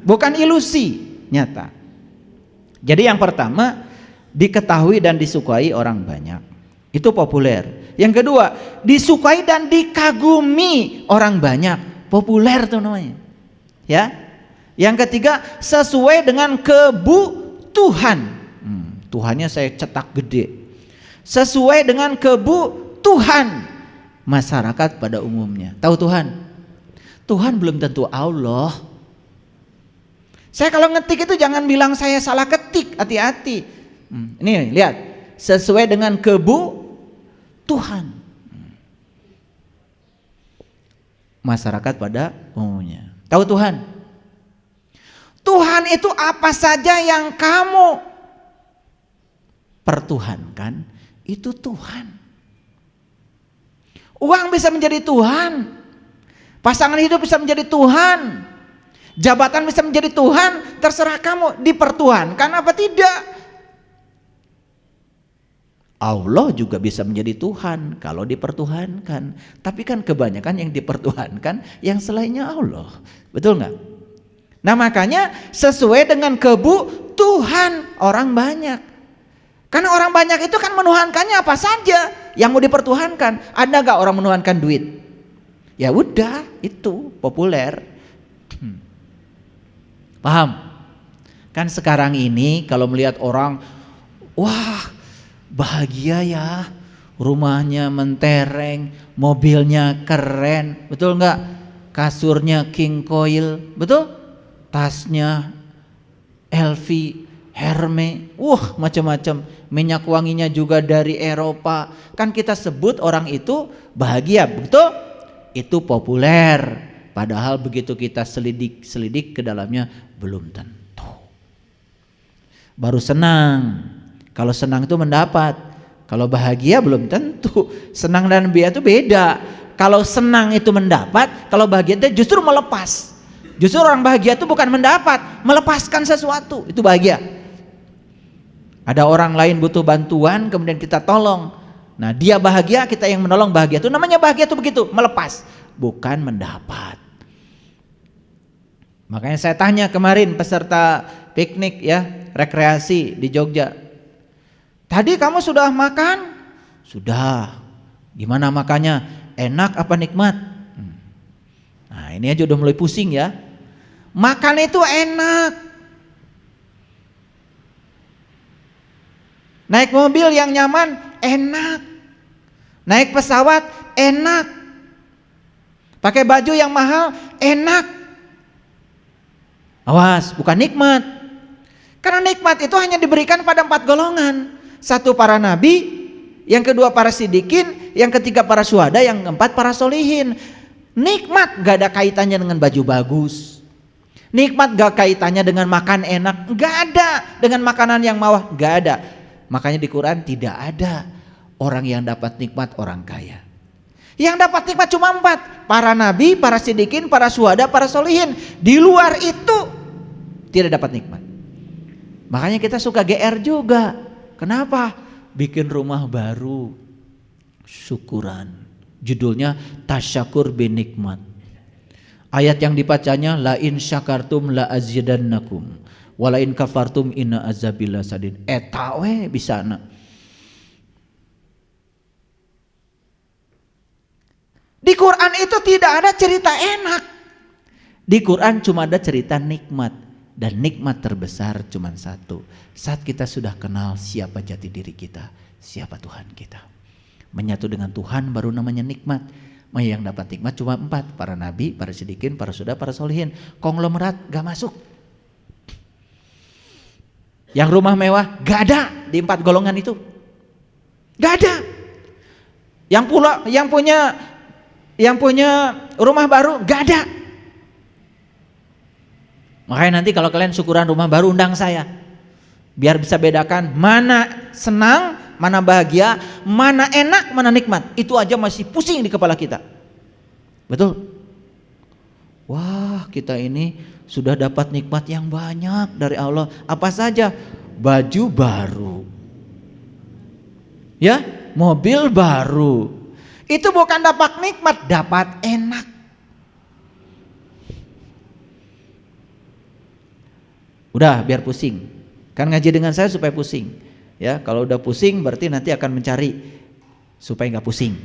Bukan ilusi, nyata. Jadi yang pertama, diketahui dan disukai orang banyak. Itu populer. Yang kedua, disukai dan dikagumi orang banyak, populer tuh namanya. Ya. Yang ketiga, sesuai dengan kebutuhan. Tuhannya saya cetak gede. Sesuai dengan kebutuhan masyarakat pada umumnya. Tahu Tuhan? Tuhan belum tentu Allah. Saya kalau ngetik itu jangan bilang saya salah ketik, hati-hati. Ini lihat, sesuai dengan kebutuhan masyarakat pada umumnya. Tahu Tuhan? Tuhan itu apa saja yang kamu pertuhankan, itu Tuhan. Uang bisa menjadi Tuhan, pasangan hidup bisa menjadi Tuhan, jabatan bisa menjadi Tuhan, terserah kamu dipertuhankan apa tidak. Allah juga bisa menjadi Tuhan kalau dipertuhankan. Tapi kan kebanyakan yang dipertuhankan yang selainnya Allah. Betul nggak? Nah makanya sesuai dengan kebutuhan orang banyak. Karena orang banyak itu kan menuhankannya apa saja yang mau dipertuhankan. Ada nggak orang menuhankan duit? Ya udah, itu populer. Paham? Kan sekarang ini kalau melihat orang, wah bahagia ya, rumahnya mentereng, mobilnya keren, betul nggak? Kasurnya king coil, betul? Tasnya LV, Hermes, macam-macam. Minyak wanginya juga dari Eropa. Kan kita sebut orang itu bahagia, betul? Itu populer. Padahal begitu kita selidik ke dalamnya belum tentu. Baru senang. Kalau senang itu mendapat. Kalau bahagia belum tentu. Senang dan bahagia itu beda. Kalau senang itu mendapat, kalau bahagia itu justru melepas. Justru orang bahagia itu bukan mendapat, melepaskan sesuatu, itu bahagia. Ada orang lain butuh bantuan, kemudian kita tolong. Nah dia bahagia, kita yang menolong bahagia. Itu namanya bahagia itu begitu, melepas, bukan mendapat. Makanya saya tanya kemarin peserta piknik ya, rekreasi di Jogja. Tadi kamu sudah makan? Sudah. Gimana makannya? Enak apa nikmat? Nah ini aja udah mulai pusing ya. Makan itu enak. Naik mobil yang nyaman enak. Naik pesawat enak. Pakai baju yang mahal enak. Awas, bukan nikmat. Karena nikmat itu hanya diberikan pada 4 golongan. 1 para nabi, yang kedua para sidikin, yang ketiga para syuhada, yang keempat para solihin. Nikmat gak ada kaitannya dengan baju bagus, nikmat gak kaitannya dengan makan enak, gak ada, dengan makanan yang mewah, gak ada. Makanya di Quran tidak ada orang yang dapat nikmat orang kaya. Yang dapat nikmat cuma 4, para nabi, para sidikin, para syuhada, para solihin. Di luar itu tidak dapat nikmat. Makanya kita suka GR juga. Kenapa? Bikin rumah baru, syukuran. Judulnya tasyakur binikmat. Ayat yang dibacanya la in syakartum la azidannakum wa la in kafartum inna azabil lasadid. Eta we bisana. Di Quran itu tidak ada cerita enak. Di Quran cuma ada cerita nikmat. Dan nikmat terbesar cuma satu. Saat kita sudah kenal siapa jati diri kita, siapa Tuhan kita. Menyatu dengan Tuhan baru namanya nikmat. Yang dapat nikmat cuma 4, para nabi, para sidikin, para syuhada, para solihin. Konglomerat gak masuk. Yang rumah mewah gak ada di 4 golongan itu. Gak ada. Yang punya rumah baru gak ada. Makanya nanti kalau kalian syukuran rumah baru undang saya, biar bisa bedakan mana senang, mana bahagia, mana enak, mana nikmat. Itu aja masih pusing di kepala kita. Betul? Wah, kita ini sudah dapat nikmat yang banyak dari Allah. Apa saja? Baju baru, ya, mobil baru. Itu bukan dapat nikmat, dapat enak. Udah biar pusing. Kan ngaji dengan saya supaya pusing. Ya, kalau udah pusing berarti nanti akan mencari supaya nggak pusing.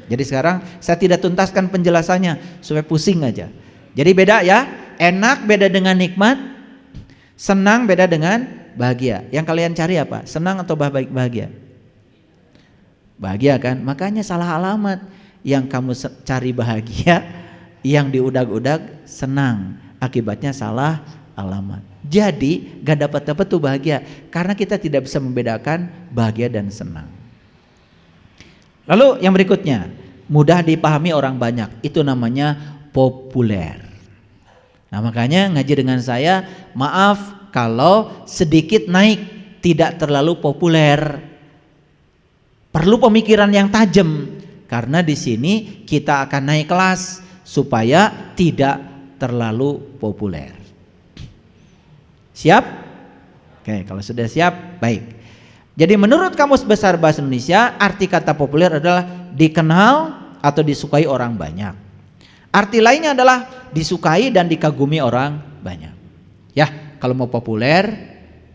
Jadi sekarang saya tidak tuntaskan penjelasannya supaya pusing aja. Jadi beda ya, enak beda dengan nikmat, senang beda dengan bahagia. Yang kalian cari apa? Senang atau bahagia? Bahagia kan? Makanya salah alamat. Yang kamu cari bahagia, yang diudag-udag senang. Akibatnya salah alamat. Jadi gak dapat tuh bahagia karena kita tidak bisa membedakan bahagia dan senang. Lalu yang berikutnya, mudah dipahami orang banyak, itu namanya populer. Nah makanya ngaji dengan saya, maaf kalau sedikit naik, tidak terlalu populer. Perlu pemikiran yang tajam karena di sini kita akan naik kelas supaya tidak terlalu populer. Siap? Oke, kalau sudah siap, baik. Jadi menurut Kamus Besar Bahasa Indonesia, arti kata populer adalah dikenal atau disukai orang banyak. Arti lainnya adalah disukai dan dikagumi orang banyak. Ya, kalau mau populer,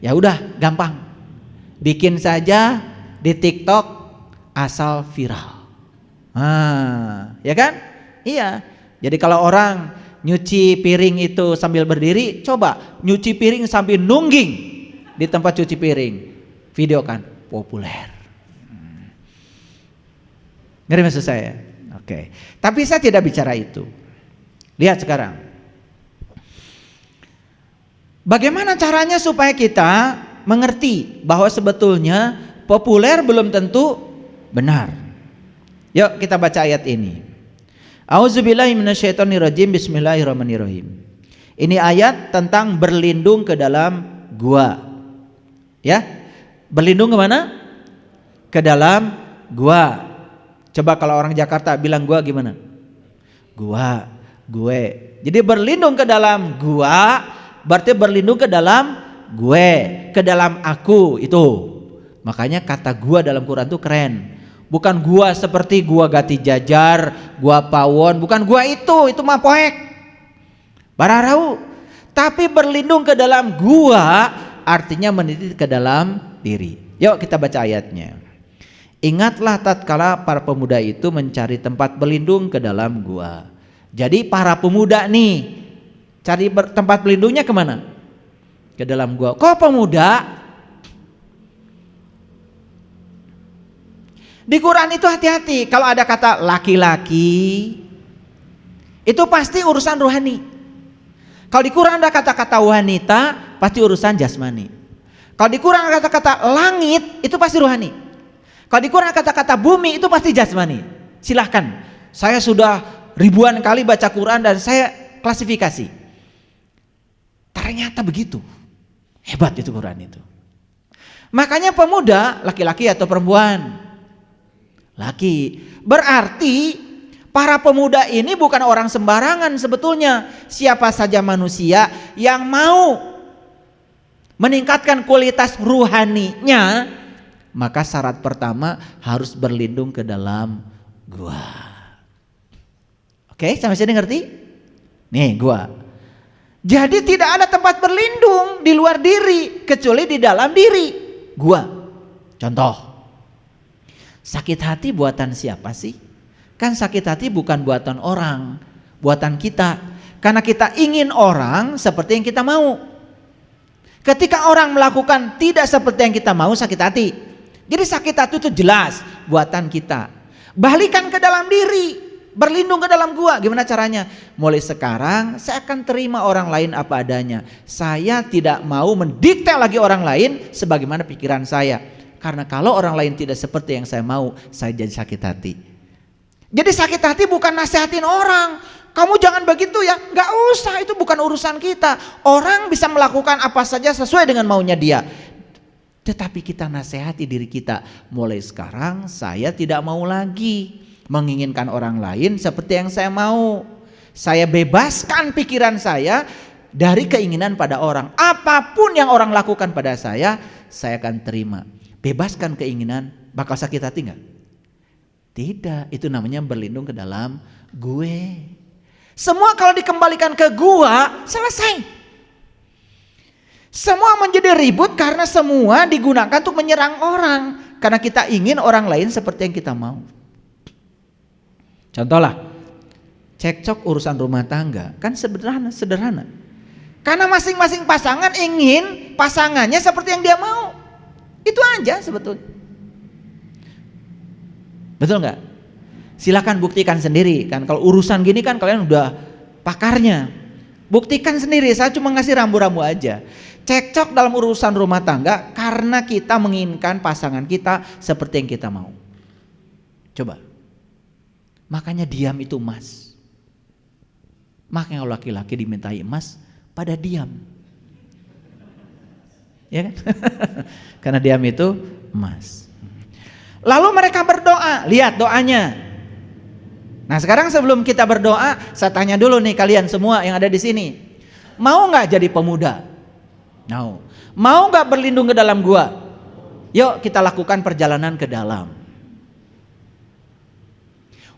ya udah gampang. Bikin saja di TikTok asal viral. Ya kan? Iya. Jadi kalau orang nyuci piring itu sambil berdiri, coba nyuci piring sambil nungging di tempat cuci piring, video kan populer. Ngerti maksud saya? Oke. Tapi saya tidak bicara itu. Lihat sekarang, bagaimana caranya supaya kita mengerti bahwa sebetulnya populer belum tentu benar. Yuk kita baca ayat ini. A'udzubillahi minasyaitonirrajim. Bismillahirrahmanirrahim. Ini ayat tentang berlindung ke dalam gua. Ya, berlindung ke mana? Ke dalam gua. Coba kalau orang Jakarta bilang gua gimana? Gua, gue. Jadi berlindung ke dalam gua berarti berlindung ke dalam gue, ke dalam aku itu. Makanya kata gua dalam Quran itu keren. Bukan gua seperti gua Gati Jajar, gua Pawon, bukan gua itu mah poek. Bararau. Tapi berlindung ke dalam gua artinya meniti ke dalam diri. Yuk kita baca ayatnya. Ingatlah tatkala para pemuda itu mencari tempat berlindung ke dalam gua. Jadi para pemuda nih cari tempat berlindungnya kemana? Ke dalam gua. Kok pemuda? Di Quran itu hati-hati, kalau ada kata laki-laki itu pasti urusan rohani. Kalau di Quran ada kata-kata wanita pasti urusan jasmani. Kalau di Quran ada kata-kata langit itu pasti rohani. Kalau di Quran kata-kata bumi itu pasti jasmani. Silahkan, saya sudah ribuan kali baca Quran dan saya klasifikasi. Ternyata begitu. Hebat itu Quran itu. Makanya pemuda, laki-laki atau perempuan? Laki. Berarti para pemuda ini bukan orang sembarangan sebetulnya. Siapa saja manusia yang mau meningkatkan kualitas ruhaninya, maka syarat pertama harus berlindung ke dalam gua. Oke, sampai sini ngerti? Nih gua. Jadi tidak ada tempat berlindung di luar diri kecuali di dalam diri. Gua. Contoh. Sakit hati buatan siapa sih? Kan sakit hati bukan buatan orang, buatan kita. Karena kita ingin orang seperti yang kita mau. Ketika orang melakukan tidak seperti yang kita mau, sakit hati. Jadi sakit hati itu jelas buatan kita. Balikan ke dalam diri, berlindung ke dalam gua. Gimana caranya? Mulai sekarang saya akan terima orang lain apa adanya. Saya tidak mau mendikte lagi orang lain sebagaimana pikiran saya. Karena kalau orang lain tidak seperti yang saya mau, saya jadi sakit hati. Jadi sakit hati bukan nasihatin orang. Kamu jangan begitu ya, gak usah, itu bukan urusan kita. Orang bisa melakukan apa saja sesuai dengan maunya dia. Tetapi kita nasihati diri kita, mulai sekarang saya tidak mau lagi menginginkan orang lain seperti yang saya mau. Saya bebaskan pikiran saya dari keinginan pada orang. Apapun yang orang lakukan pada saya akan terima. Bebaskan keinginan, bakal sakit hati gak? Tidak, itu namanya berlindung ke dalam gue. Semua kalau dikembalikan ke gua, selesai. Semua menjadi ribut karena semua digunakan untuk menyerang orang. Karena kita ingin orang lain seperti yang kita mau. Contohlah, cekcok urusan rumah tangga, kan sederhana. Karena masing-masing pasangan ingin pasangannya seperti yang dia mau. Itu aja sebetulnya. Betul nggak? Silakan buktikan sendiri kan. Kalau urusan gini kan kalian udah pakarnya. Buktikan sendiri. Saya cuma ngasih rambu-rambu aja. Cekcok dalam urusan rumah tangga karena kita menginginkan pasangan kita seperti yang kita mau. Coba. Makanya diam itu emas. Makanya laki-laki dimintai emas pada diam. Ya kan? Karena diam itu emas. Lalu mereka berdoa, lihat doanya. Nah sekarang sebelum kita berdoa, saya tanya dulu nih kalian semua yang ada di sini, mau nggak jadi pemuda? Mau nggak berlindung ke dalam gua? Yuk kita lakukan perjalanan ke dalam.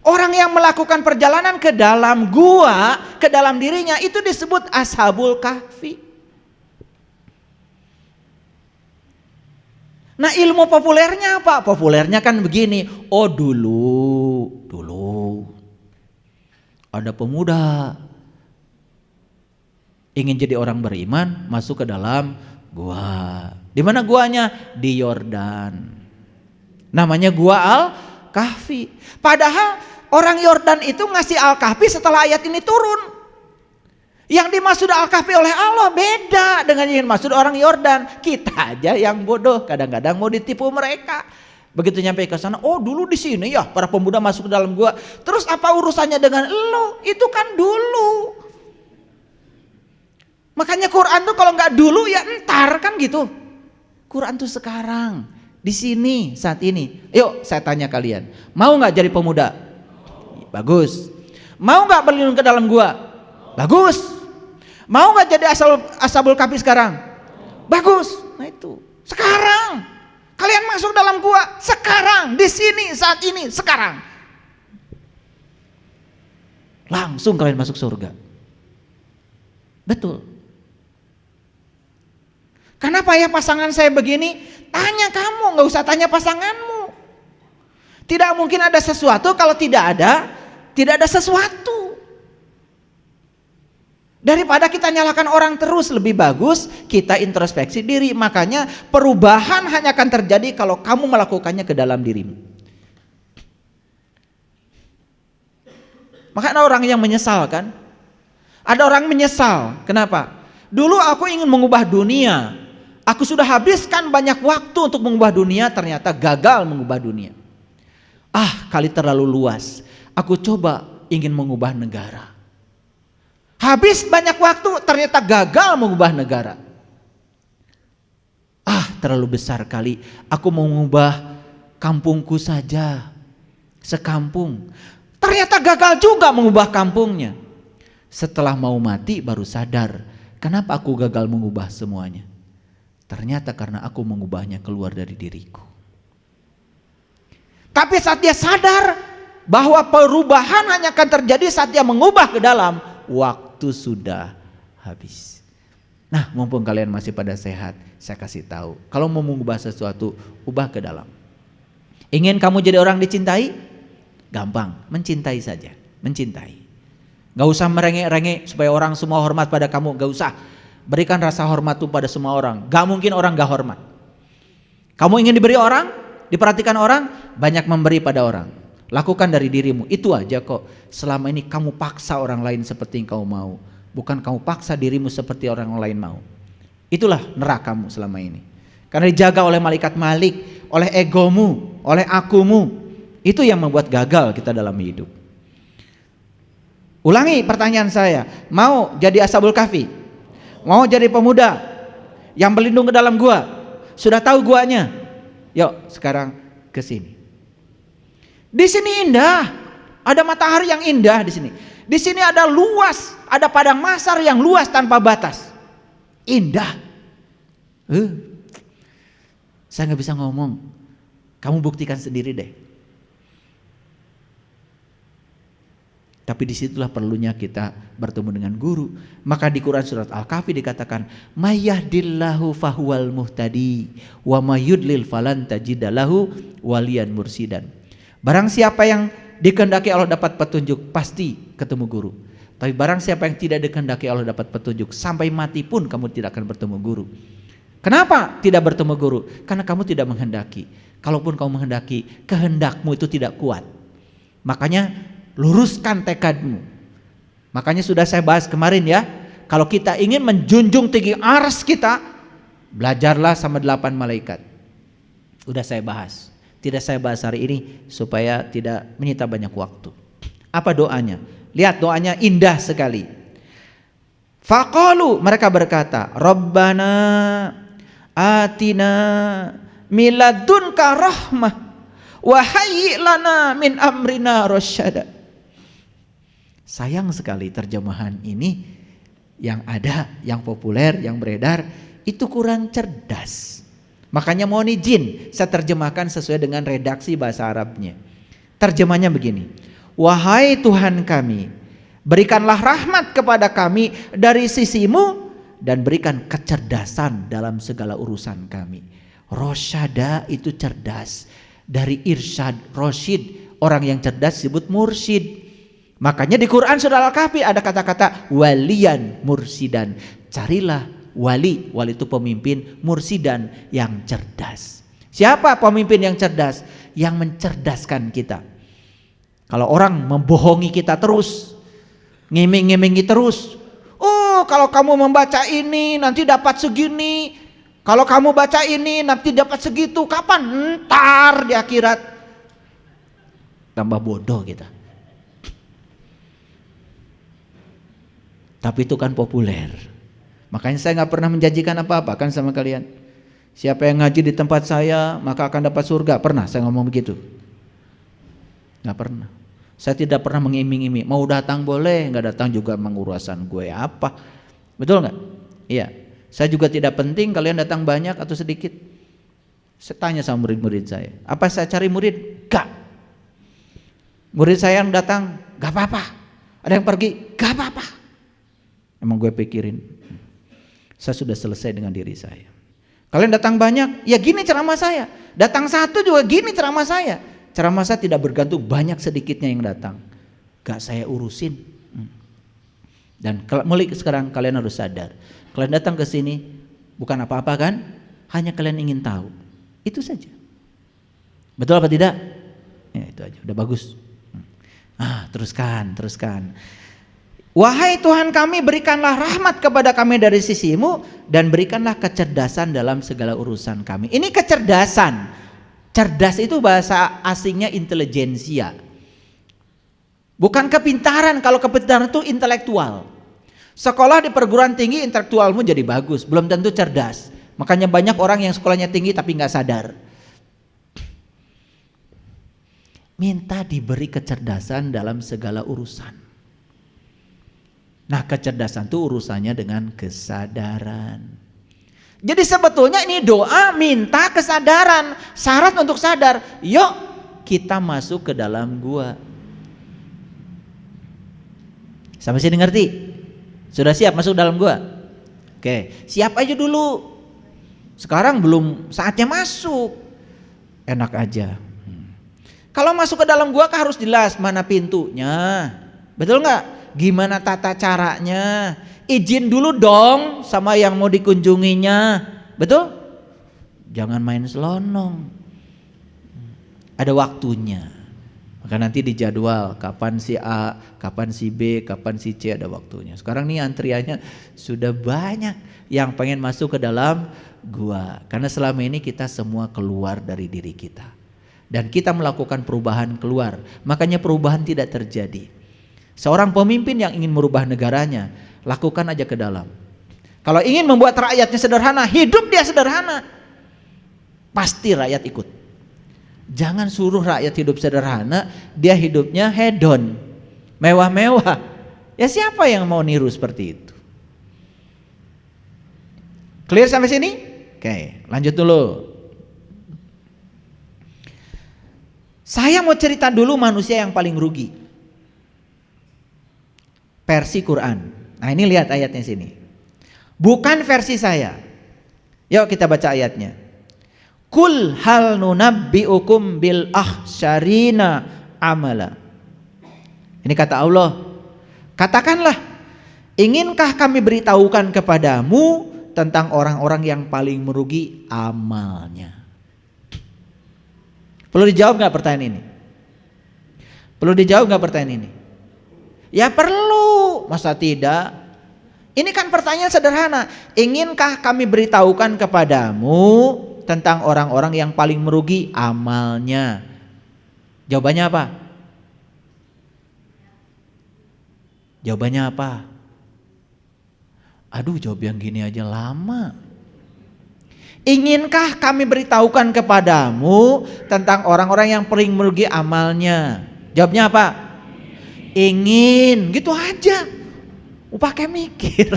Orang yang melakukan perjalanan ke dalam gua, ke dalam dirinya itu disebut Ashabul Kahfi. Nah ilmu populernya apa? Populernya kan begini. Oh dulu ada pemuda ingin jadi orang beriman, masuk ke dalam gua. Di mana guanya? Di Yordan. Namanya gua Al-Kahfi. Padahal orang Yordan itu ngasih Al-Kahfi setelah ayat ini turun. Yang dimaksud Al-Kahfi oleh Allah beda dengan yang dimaksud orang Yordan. Kita aja yang bodoh, kadang-kadang mau ditipu mereka. Begitu nyampe ke sana, oh dulu di sini ya para pemuda masuk ke dalam gua. Terus apa urusannya dengan lo? Itu kan dulu. Makanya Quran tuh kalau nggak dulu ya entar kan gitu. Quran tuh sekarang, di sini, saat ini. Yuk saya tanya kalian, mau nggak jadi pemuda? Bagus. Mau nggak berlindung ke dalam gua? Bagus. Mau gak jadi Ashabul Kahfi sekarang? Bagus. Nah itu sekarang kalian masuk dalam gua, sekarang, di sini, saat ini, sekarang. Langsung kalian masuk surga. Betul. Kenapa ya pasangan saya begini? Tanya kamu, gak usah tanya pasanganmu. Tidak mungkin ada sesuatu kalau tidak ada sesuatu. Daripada kita nyalakan orang terus, lebih bagus kita introspeksi diri. Makanya perubahan hanya akan terjadi kalau kamu melakukannya ke dalam dirimu. Makanya orang yang menyesal kan? Ada orang menyesal. Kenapa? Dulu aku ingin mengubah dunia. Aku sudah habiskan banyak waktu untuk mengubah dunia, ternyata gagal mengubah dunia. Kali terlalu luas. Aku coba ingin mengubah negara. Habis banyak waktu, ternyata gagal mengubah negara. Terlalu besar kali. Aku mau mengubah kampungku saja. Sekampung. Ternyata gagal juga mengubah kampungnya. Setelah mau mati baru sadar, kenapa aku gagal mengubah semuanya? Ternyata karena aku mengubahnya keluar dari diriku. Tapi saat dia sadar bahwa perubahan hanya akan terjadi saat dia mengubah ke dalam, waktu sudah habis. Nah, mumpung kalian masih pada sehat, saya kasih tahu. Kalau mau mengubah sesuatu, ubah ke dalam. Ingin kamu jadi orang dicintai? Gampang, mencintai saja, mencintai. Gak usah merengek-rengek supaya orang semua hormat pada kamu, gak usah. Berikan rasa hormat itu pada semua orang. Gak mungkin orang gak hormat. Kamu ingin diberi orang, diperhatikan orang, banyak memberi pada orang. Lakukan dari dirimu, itu aja kok. Selama ini kamu paksa orang lain seperti yang kamu mau, bukan kamu paksa dirimu seperti orang lain mau. Itulah nerakamu selama ini. Karena dijaga oleh malaikat Malik, oleh egomu, oleh akumu. Itu yang membuat gagal kita dalam hidup. Ulangi pertanyaan saya, mau jadi Ashabul Kahfi? Mau jadi pemuda yang berlindung ke dalam gua? Sudah tahu guanya? Yuk sekarang ke sini. Di sini indah, ada matahari yang indah di sini. Di sini ada luas, ada padang mahsyar yang luas tanpa batas. Indah. Saya nggak bisa ngomong. Kamu buktikan sendiri deh. Tapi disitulah perlunya kita bertemu dengan guru. Maka di Quran surat Al-Kahfi dikatakan, "Mayyahdillahu fahuwal muhtadi, wa mayyudlil falan tajidalahu waliyan mursidan." Barang siapa yang dikehendaki Allah dapat petunjuk, pasti ketemu guru. Tapi barang siapa yang tidak dikehendaki Allah dapat petunjuk, sampai mati pun kamu tidak akan bertemu guru. Kenapa tidak bertemu guru? Karena kamu tidak menghendaki. Kalaupun kamu menghendaki, kehendakmu itu tidak kuat. Makanya luruskan tekadmu. Makanya sudah saya bahas kemarin ya, kalau kita ingin menjunjung tinggi aras kita, belajarlah sama 8 malaikat. Udah saya bahas. Tidak saya bahas hari ini supaya tidak menyita banyak waktu. Apa doanya? Lihat doanya indah sekali. Faqalu, mereka berkata, Rabbana atina miladunka rahmah wa hayyi lana min amrina rasyada. Sayang sekali terjemahan ini yang ada, yang populer, yang beredar itu kurang cerdas. Makanya mohon izin saya terjemahkan sesuai dengan redaksi bahasa Arabnya. Terjemahnya begini. Wahai Tuhan kami, berikanlah rahmat kepada kami dari sisimu dan berikan kecerdasan dalam segala urusan kami. Rosyada itu cerdas. Dari irsyad, rosyid, orang yang cerdas disebut mursyid. Makanya di Quran surah Al-Kahfi ada kata-kata waliyan mursidan. Carilah wali, wali itu pemimpin, mursidan yang cerdas. Siapa pemimpin yang cerdas? Yang mencerdaskan kita. Kalau orang membohongi kita terus, ngiming-ngimingi terus. Oh, kalau kamu membaca ini nanti dapat segini. Kalau kamu baca ini nanti dapat segitu. Kapan? Ntar di akhirat. Tambah bodoh kita. Tapi itu kan populer. Makanya saya gak pernah menjanjikan apa-apa kan sama kalian. Siapa yang ngaji di tempat saya maka akan dapat surga. Pernah saya ngomong begitu? Gak pernah. Saya tidak pernah mengiming-iming. Mau datang boleh, gak datang juga mengurusan gue apa. Betul gak? Iya. Saya juga tidak penting kalian datang banyak atau sedikit. Saya tanya sama murid-murid saya. Apa saya cari murid? Gak. Murid saya yang datang, gak apa-apa. Ada yang pergi, gak apa-apa. Emang gue pikirin, saya sudah selesai dengan diri saya. Kalian datang banyak, ya gini ceramah saya. Datang satu juga gini ceramah saya. Ceramah saya tidak bergantung banyak sedikitnya yang datang. Gak saya urusin. Dan mulai sekarang kalian harus sadar. Kalian datang ke sini bukan apa-apa kan? Hanya kalian ingin tahu. Itu saja. Betul apa tidak? Ya itu aja, udah bagus. Teruskan. Wahai Tuhan kami, berikanlah rahmat kepada kami dari sisimu, dan berikanlah kecerdasan dalam segala urusan kami. Ini kecerdasan. Cerdas itu bahasa asingnya intelijensia. Bukan kepintaran. Kalau kepintaran itu intelektual. Sekolah di perguruan tinggi, intelektualmu jadi bagus, belum tentu cerdas. Makanya banyak orang yang sekolahnya tinggi tapi nggak sadar. Minta diberi kecerdasan dalam segala urusan. Nah, kecerdasan itu urusannya dengan kesadaran. Jadi sebetulnya ini doa minta kesadaran. Syarat untuk sadar, yuk kita masuk ke dalam gua. Sampai sini ngerti? Sudah siap masuk dalam gua? Oke, siap aja dulu. Sekarang belum saatnya masuk. Enak aja. Kalau masuk ke dalam gua kan harus jelas mana pintunya. Betul nggak? Gimana tata caranya? Izin dulu dong sama yang mau dikunjunginya. Betul? Jangan main selonong. Ada waktunya. Maka nanti dijadwal kapan si A, kapan si B, kapan si C, ada waktunya. Sekarang nih antriannya sudah banyak yang pengen masuk ke dalam gua. Karena selama ini kita semua keluar dari diri kita. Dan kita melakukan perubahan keluar. Makanya perubahan tidak terjadi. Seorang pemimpin yang ingin merubah negaranya, lakukan aja ke dalam. Kalau ingin membuat rakyatnya sederhana, hidup dia sederhana. Pasti rakyat ikut. Jangan suruh rakyat hidup sederhana, dia hidupnya hedon, mewah-mewah. Ya siapa yang mau niru seperti itu? Clear sampai sini? Oke, lanjut dulu. Saya mau cerita dulu manusia yang paling rugi. Versi Quran. Nah ini lihat ayatnya sini. Bukan versi saya. Yuk kita baca ayatnya. Kul hal nunabbiukum bil ahsyarina amala. Ini kata Allah. Katakanlah, inginkah kami beritahukan kepadamu tentang orang-orang yang paling merugi amalnya? Perlu dijawab gak pertanyaan ini? Perlu dijawab gak pertanyaan ini? Ya perlu, masa tidak? Ini kan pertanyaan sederhana. Inginkah kami beritahukan kepadamu tentang orang-orang yang paling merugi amalnya? Jawabannya apa? Jawabannya apa? Aduh, jawab yang gini aja lama. Inginkah kami beritahukan kepadamu tentang orang-orang yang paling merugi amalnya? Jawabnya apa? Ingin, gitu aja. Pakai mikir.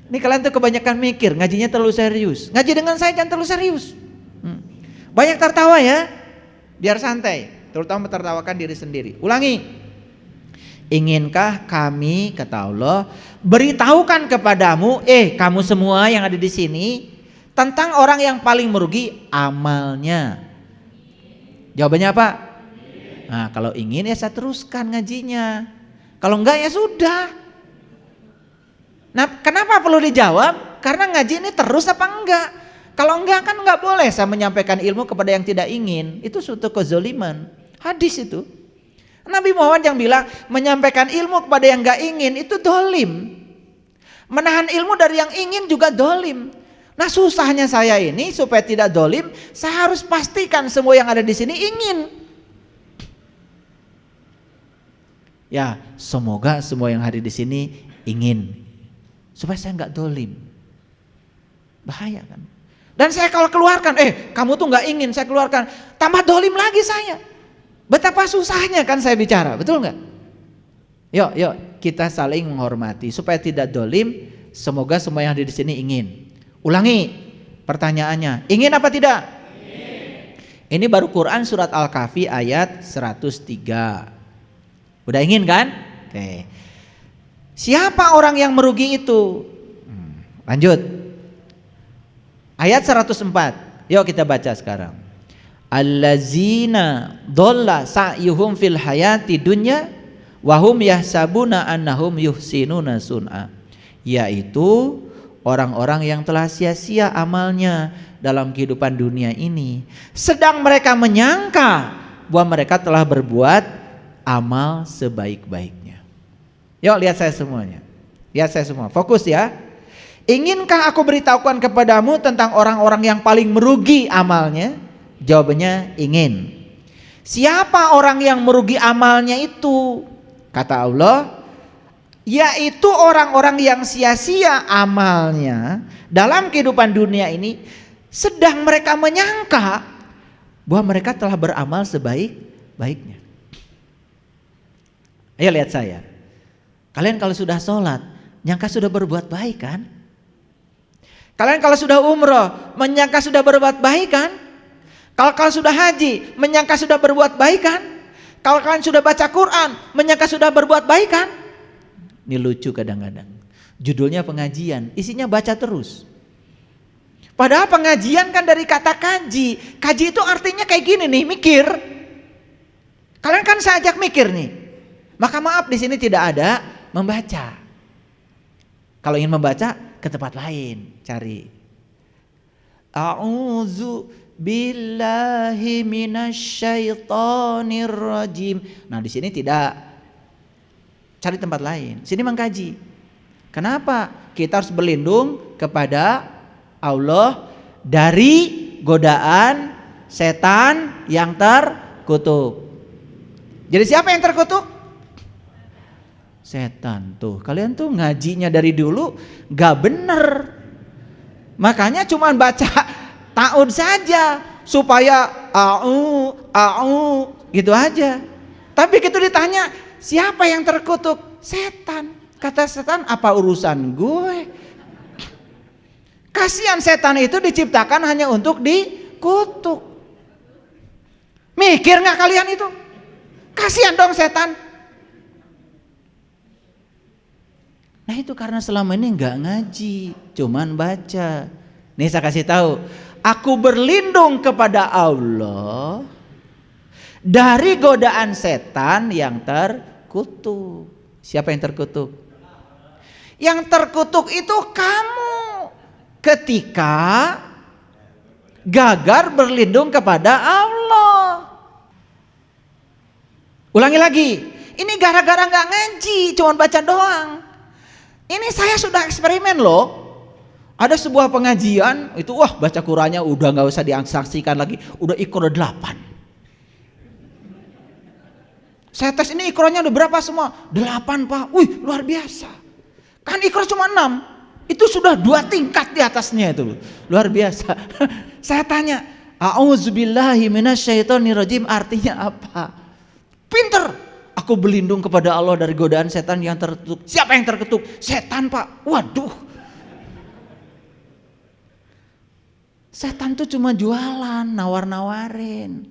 Ini kalian tuh kebanyakan mikir, ngajinya terlalu serius. Ngaji dengan saya jangan terlalu serius. Banyak tertawa ya, biar santai. Terutama tertawakan diri sendiri. Ulangi. Inginkah kami, kata Allah, beritahukan kepadamu, kamu semua yang ada di sini, tentang orang yang paling merugi amalnya? Jawabannya apa? Nah, kalau ingin ya saya teruskan ngajinya. Kalau enggak ya sudah. Nah, kenapa perlu dijawab? Karena ngaji ini terus apa enggak? Kalau enggak kan enggak boleh saya menyampaikan ilmu kepada yang tidak ingin. Itu suatu kezoliman. Hadis itu. Nabi Muhammad yang bilang menyampaikan ilmu kepada yang enggak ingin itu dolim. Menahan ilmu dari yang ingin juga dolim. Nah, susahnya saya ini supaya tidak dolim, saya harus pastikan semua yang ada di sini ingin. Ya, semoga semua yang hadir di sini ingin, supaya saya nggak dolim. Bahaya kan? Dan saya kalau keluarkan, kamu tuh nggak ingin, saya keluarkan, tambah dolim lagi saya. Betapa susahnya kan saya bicara, betul nggak? Yuk kita saling menghormati supaya tidak dolim. Semoga semua yang hadir di sini ingin. Ulangi pertanyaannya, ingin apa tidak? Ingin. Ini baru Quran surat Al-Kahfi ayat 103. Udah ingin kan? Oke. Siapa orang yang merugi itu? Lanjut. Ayat 104. Yuk kita baca sekarang. Allazina dhalla sa'yuhum fil hayati dunya wa hum yahsabuna annahum yuhsinuna sun'a. Yaitu orang-orang yang telah sia-sia amalnya dalam kehidupan dunia ini, sedang mereka menyangka bahwa mereka telah berbuat amal sebaik-baiknya. Yuk lihat saya semuanya. Lihat saya semua. Fokus ya. Inginkah aku beritahukan kepadamu tentang orang-orang yang paling merugi amalnya? Jawabannya ingin. Siapa orang yang merugi amalnya itu? Kata Allah, yaitu orang-orang yang sia-sia amalnya dalam kehidupan dunia ini, sedang mereka menyangka bahwa mereka telah beramal sebaik-baiknya. Ayo lihat saya. Kalian kalau sudah sholat, nyangka sudah berbuat baik kan? Kalian kalau sudah umroh, menyangka sudah berbuat baik kan? Kalau kalian sudah haji, menyangka sudah berbuat baik kan? Kalau kalian sudah baca Quran, menyangka sudah berbuat baik kan? Ini lucu kadang-kadang. Judulnya pengajian, isinya baca terus. Padahal pengajian kan dari kata kaji. Kaji itu artinya kayak gini nih, mikir. Kalian kan saya ajak mikir nih. Maka maaf di sini tidak ada membaca. Kalau ingin membaca ke tempat lain, cari. A'udzu billahi minasyaitonir rajim. Nah, di sini tidak. Cari tempat lain. Sini mengkaji. Kenapa? Kita harus berlindung kepada Allah dari godaan setan yang terkutuk. Jadi siapa yang terkutuk? Setan tuh. Kalian tuh ngajinya dari dulu gak bener. Makanya cuma baca ta'ud saja supaya gitu aja. Tapi gitu ditanya, siapa yang terkutuk? Setan. Kata setan, apa urusan gue? Kasihan setan itu diciptakan hanya untuk dikutuk. Mikir gak kalian itu? Kasihan dong setan. Nah itu karena selama ini gak ngaji, cuman baca. Nih saya kasih tahu, aku berlindung kepada Allah dari godaan setan yang terkutuk. Siapa yang terkutuk? Yang terkutuk itu kamu ketika gagal berlindung kepada Allah. Ulangi lagi, ini gara-gara gak ngaji, cuman baca doang. Ini saya sudah eksperimen loh. Ada sebuah pengajian itu baca Qurannya udah gak usah disaksikan lagi, udah Iqra 8. Saya tes ini Iqranya udah berapa semua? 8 Pak. Wih luar biasa. Kan Iqra cuma 6. Itu sudah 2 tingkat di atasnya itu. Luar biasa. Saya tanya, a'udzubillahi minasyaitonirrajim artinya apa? Pinter. Aku berlindung kepada Allah dari godaan setan yang terkutuk. Siapa yang terkutuk? Setan Pak. Waduh. Setan tuh cuma jualan, nawar-nawarin.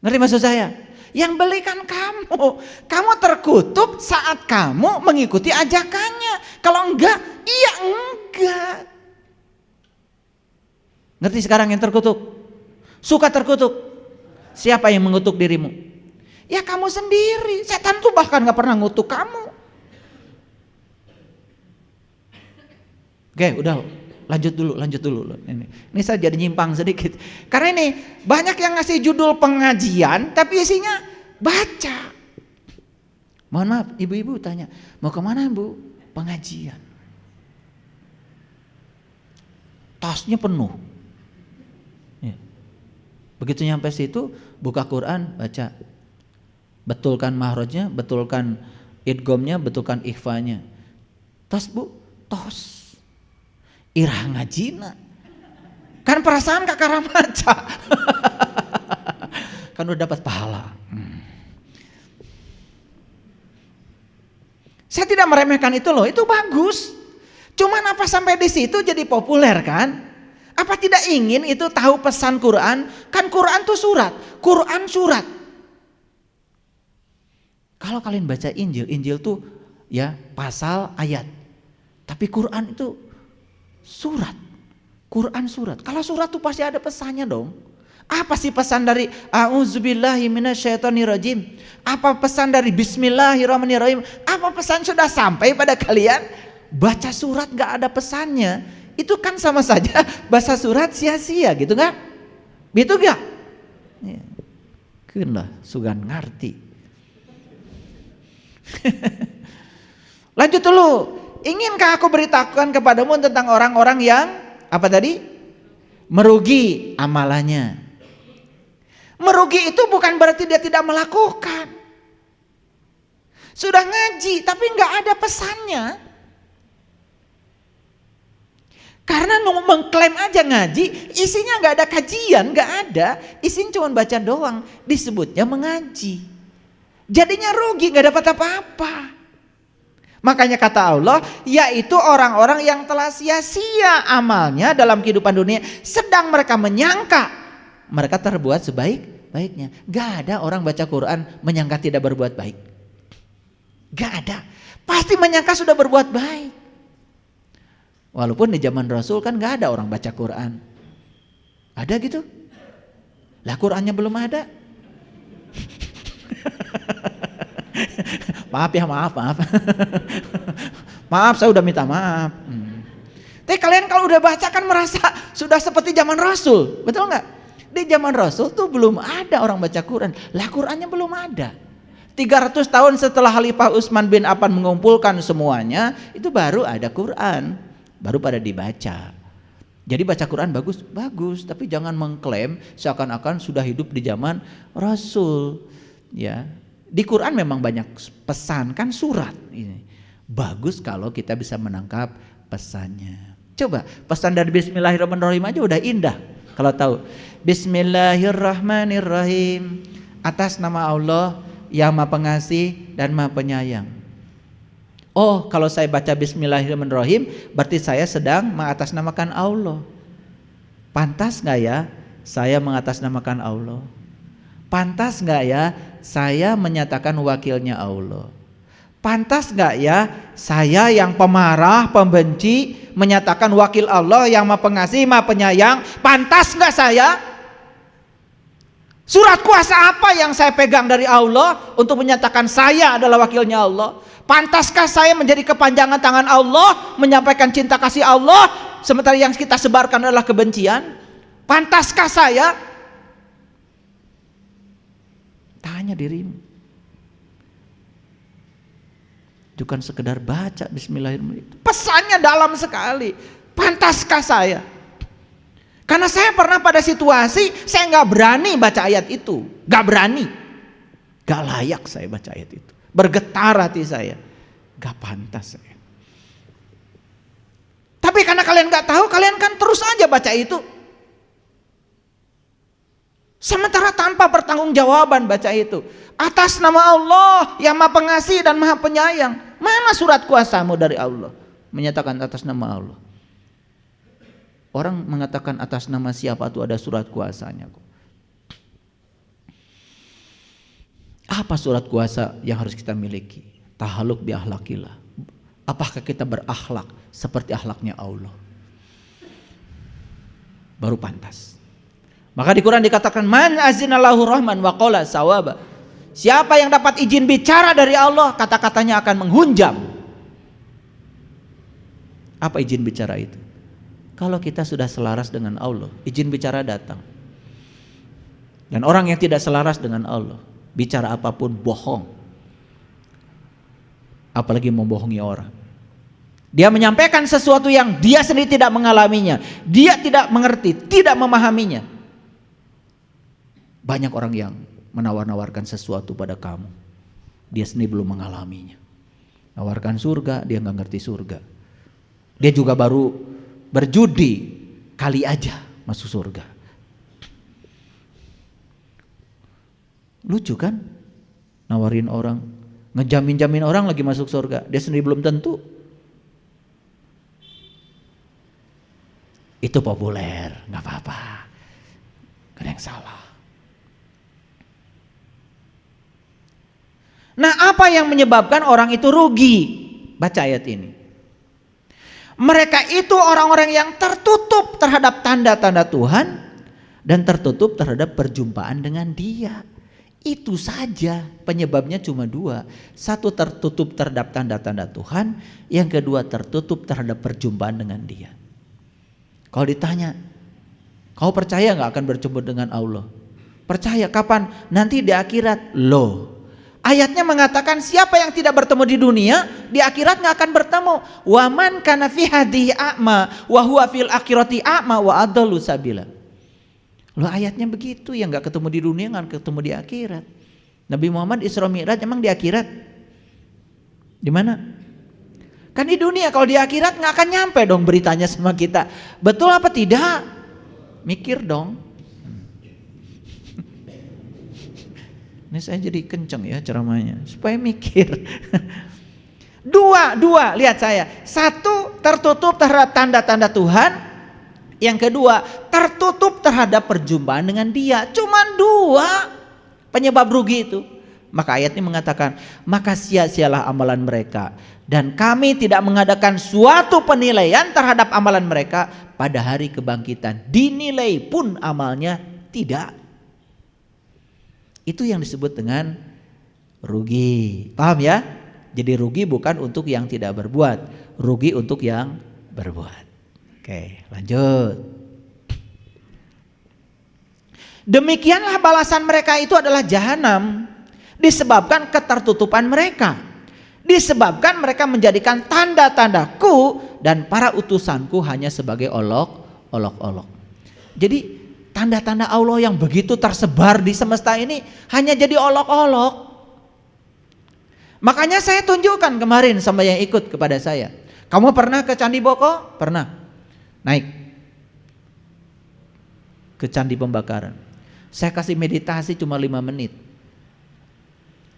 Ngerti maksud saya? Yang belikan kamu. Kamu terkutuk saat kamu mengikuti ajakannya. Kalau enggak, iya enggak. Ngerti sekarang yang terkutuk? Suka terkutuk. Siapa yang mengutuk dirimu? Ya kamu sendiri. Setan tuh bahkan gak pernah ngutuk kamu. Oke, udah lanjut dulu. Ini saya jadi nyimpang sedikit. Karena ini banyak yang ngasih judul pengajian tapi isinya baca. Mohon maaf, ibu-ibu tanya, mau kemana Bu? Pengajian. Tasnya penuh. Ya. Begitu nyampe situ, buka Quran, baca. Betulkan mahrajnya, betulkan idghamnya, betulkan ikhfanya. Tos Bu, tos. Irah ngajina. Kan perasaan kakak baca. Kan udah dapat pahala. Saya tidak meremehkan itu loh, itu bagus. Cuman apa sampai di situ jadi populer kan? Apa tidak ingin itu tahu pesan Quran? Kan Quran tuh surat, Quran surat. Kalau kalian baca Injil, Injil tuh ya pasal ayat. Tapi Quran itu surat. Quran surat. Kalau surat tuh pasti ada pesannya dong. Apa sih pesan dari a'udzubillahi minasyaitonirrajim? Apa pesan dari bismillahirrahmanirrahim? Apa pesan sudah sampai pada kalian? Baca surat gak ada pesannya, itu kan sama saja baca surat sia-sia gitu gak? Gitu gak? Ya. Keun lah sugan ngarti. Lanjut dulu. Inginkah aku beritahukan kepadamu tentang orang-orang yang apa tadi? Merugi amalannya. Merugi itu bukan berarti dia tidak melakukan. Sudah ngaji tapi nggak ada pesannya. Karena mengklaim aja ngaji, isinya nggak ada kajian, nggak ada, isinya cuma baca doang, disebutnya mengaji. Jadinya rugi, nggak dapat apa-apa. Makanya kata Allah, yaitu orang-orang yang telah sia-sia amalnya dalam kehidupan dunia, sedang mereka menyangka mereka terbuat sebaik-baiknya. Nggak ada orang baca Quran menyangka tidak berbuat baik. Nggak ada, pasti menyangka sudah berbuat baik. Walaupun di zaman Rasul kan gak ada orang baca Quran. Ada gitu? Lah Qurannya belum ada. Maaf ya, maaf. Maaf, saya udah minta maaf. Tapi kalian kalau udah baca kan merasa sudah seperti zaman Rasul. Betul gak? Di zaman Rasul tuh belum ada orang baca Quran. Lah Qurannya belum ada. 300 tahun setelah Khalifah Utsman bin Affan mengumpulkan semuanya, itu baru ada Quran. Baru pada dibaca. Jadi baca Quran bagus, tapi jangan mengklaim seakan-akan sudah hidup di zaman Rasul. Ya, di Quran memang banyak pesan, kan surat ini. Bagus kalau kita bisa menangkap pesannya. Coba pesan dari Bismillahirrahmanirrahim aja udah indah. Kalau tahu Bismillahirrahmanirrahim, atas nama Allah yang Maha Pengasih dan Maha Penyayang. Oh, kalau saya baca Bismillahirrahmanirrahim, berarti saya sedang mengatasnamakan Allah. Pantas gak ya saya mengatasnamakan Allah? Pantas gak ya saya menyatakan wakilnya Allah? Pantas gak ya saya yang pemarah, pembenci, menyatakan wakil Allah yang Maha Pengasih, Maha Penyayang? Pantas gak saya? Surat kuasa apa yang saya pegang dari Allah untuk menyatakan saya adalah wakilnya Allah? Pantaskah saya menjadi kepanjangan tangan Allah, menyampaikan cinta kasih Allah, sementara yang kita sebarkan adalah kebencian? Pantaskah saya? Tanya dirimu. Bukan sekedar baca Bismillahirrahmanirrahim. Pesannya dalam sekali. Pantaskah saya? Karena saya pernah pada situasi saya nggak berani baca ayat itu, nggak berani, nggak layak saya baca ayat itu. Bergetar hati saya, gak pantas saya. Tapi karena kalian gak tahu, kalian kan terus aja baca itu. Sementara tanpa pertanggungjawaban baca itu. Atas nama Allah yang Maha Pengasih dan Maha Penyayang. Mana surat kuasamu dari Allah menyatakan atas nama Allah? Orang mengatakan atas nama siapa tuh ada surat kuasanya kok. Apa surat kuasa yang harus kita miliki? Tahaluk bi akhlaqillah. Apakah kita berakhlak seperti akhlaknya Allah? Baru pantas. Maka di Quran dikatakan man azinallahu rahman wa qala sawaba. Siapa yang dapat izin bicara dari Allah, kata-katanya akan menghunjam. Apa izin bicara itu? Kalau kita sudah selaras dengan Allah, izin bicara datang. Dan orang yang tidak selaras dengan Allah, bicara apapun bohong. Apalagi membohongi orang. Dia menyampaikan sesuatu yang dia sendiri tidak mengalaminya. Dia tidak mengerti, tidak memahaminya. Banyak orang yang menawar-nawarkan sesuatu pada kamu. Dia sendiri belum mengalaminya. Nawarkan surga, dia nggak ngerti surga. Dia juga baru berjudi, kali aja masuk surga. Lucu kan? Nawarin orang, ngejamin-jamin orang lagi masuk surga, dia sendiri belum tentu. Itu populer, nggak apa-apa, gak ada yang salah. Nah, apa yang menyebabkan orang itu rugi? Baca ayat ini. Mereka itu orang-orang yang tertutup terhadap tanda-tanda Tuhan dan tertutup terhadap perjumpaan dengan Dia. Itu saja, penyebabnya cuma dua. Satu, tertutup terhadap tanda-tanda Tuhan. Yang kedua, tertutup terhadap perjumpaan dengan Dia. Kalau ditanya, kau percaya gak akan berjumpa dengan Allah? Percaya. Kapan? Nanti di akhirat. Loh, Ayatnya mengatakan siapa yang tidak bertemu di dunia, di akhirat nggak akan bertemu. Wa man kana fi hadhihi a'ma wa huwa fil akhirati a'ma wa adallu sabila. Loh, ayatnya begitu, yang nggak ketemu di dunia nggak ketemu di akhirat. Nabi Muhammad Isra Mi'raj emang di akhirat? Di mana? Kan di dunia. Kalau di akhirat nggak akan nyampe dong beritanya sama kita. Betul apa tidak? Mikir dong. Ini saya jadi kenceng ya ceramahnya supaya mikir. Dua, lihat saya. Satu, tertutup terhadap tanda-tanda Tuhan. Yang kedua, tertutup terhadap perjumpaan dengan Dia. Cuman dua penyebab rugi itu. Maka ayat ini mengatakan, maka sia-sialah amalan mereka, dan kami tidak mengadakan suatu penilaian terhadap amalan mereka pada hari kebangkitan. Dinilai pun amalnya tidak. Itu yang disebut dengan rugi. Paham ya? Jadi rugi bukan untuk yang tidak berbuat, rugi untuk yang berbuat. Oke, lanjut. Demikianlah balasan mereka itu adalah jahanam, disebabkan ketertutupan mereka, disebabkan mereka menjadikan tanda-tandaku dan para utusanku hanya sebagai olok-olok. Jadi tanda-tanda Allah yang begitu tersebar di semesta ini hanya jadi olok-olok. Makanya saya tunjukkan kemarin sama yang ikut kepada saya. Kamu pernah ke Candi Boko? Pernah. Naik ke Candi Pembakaran. Saya kasih meditasi cuma 5 menit.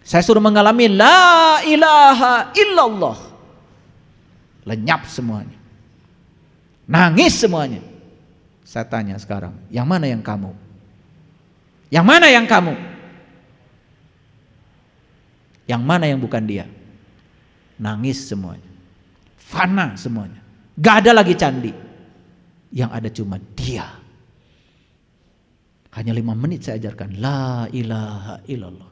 Saya suruh mengalami la ilaha illallah. Lenyap semuanya. Nangis semuanya. Saya tanya sekarang, yang mana yang kamu? Yang mana yang kamu? Yang mana yang bukan dia? Nangis semuanya. Fana semuanya. Gak ada lagi candi. Yang ada cuma dia. Hanya 5 menit saya ajarkan la ilaha illallah.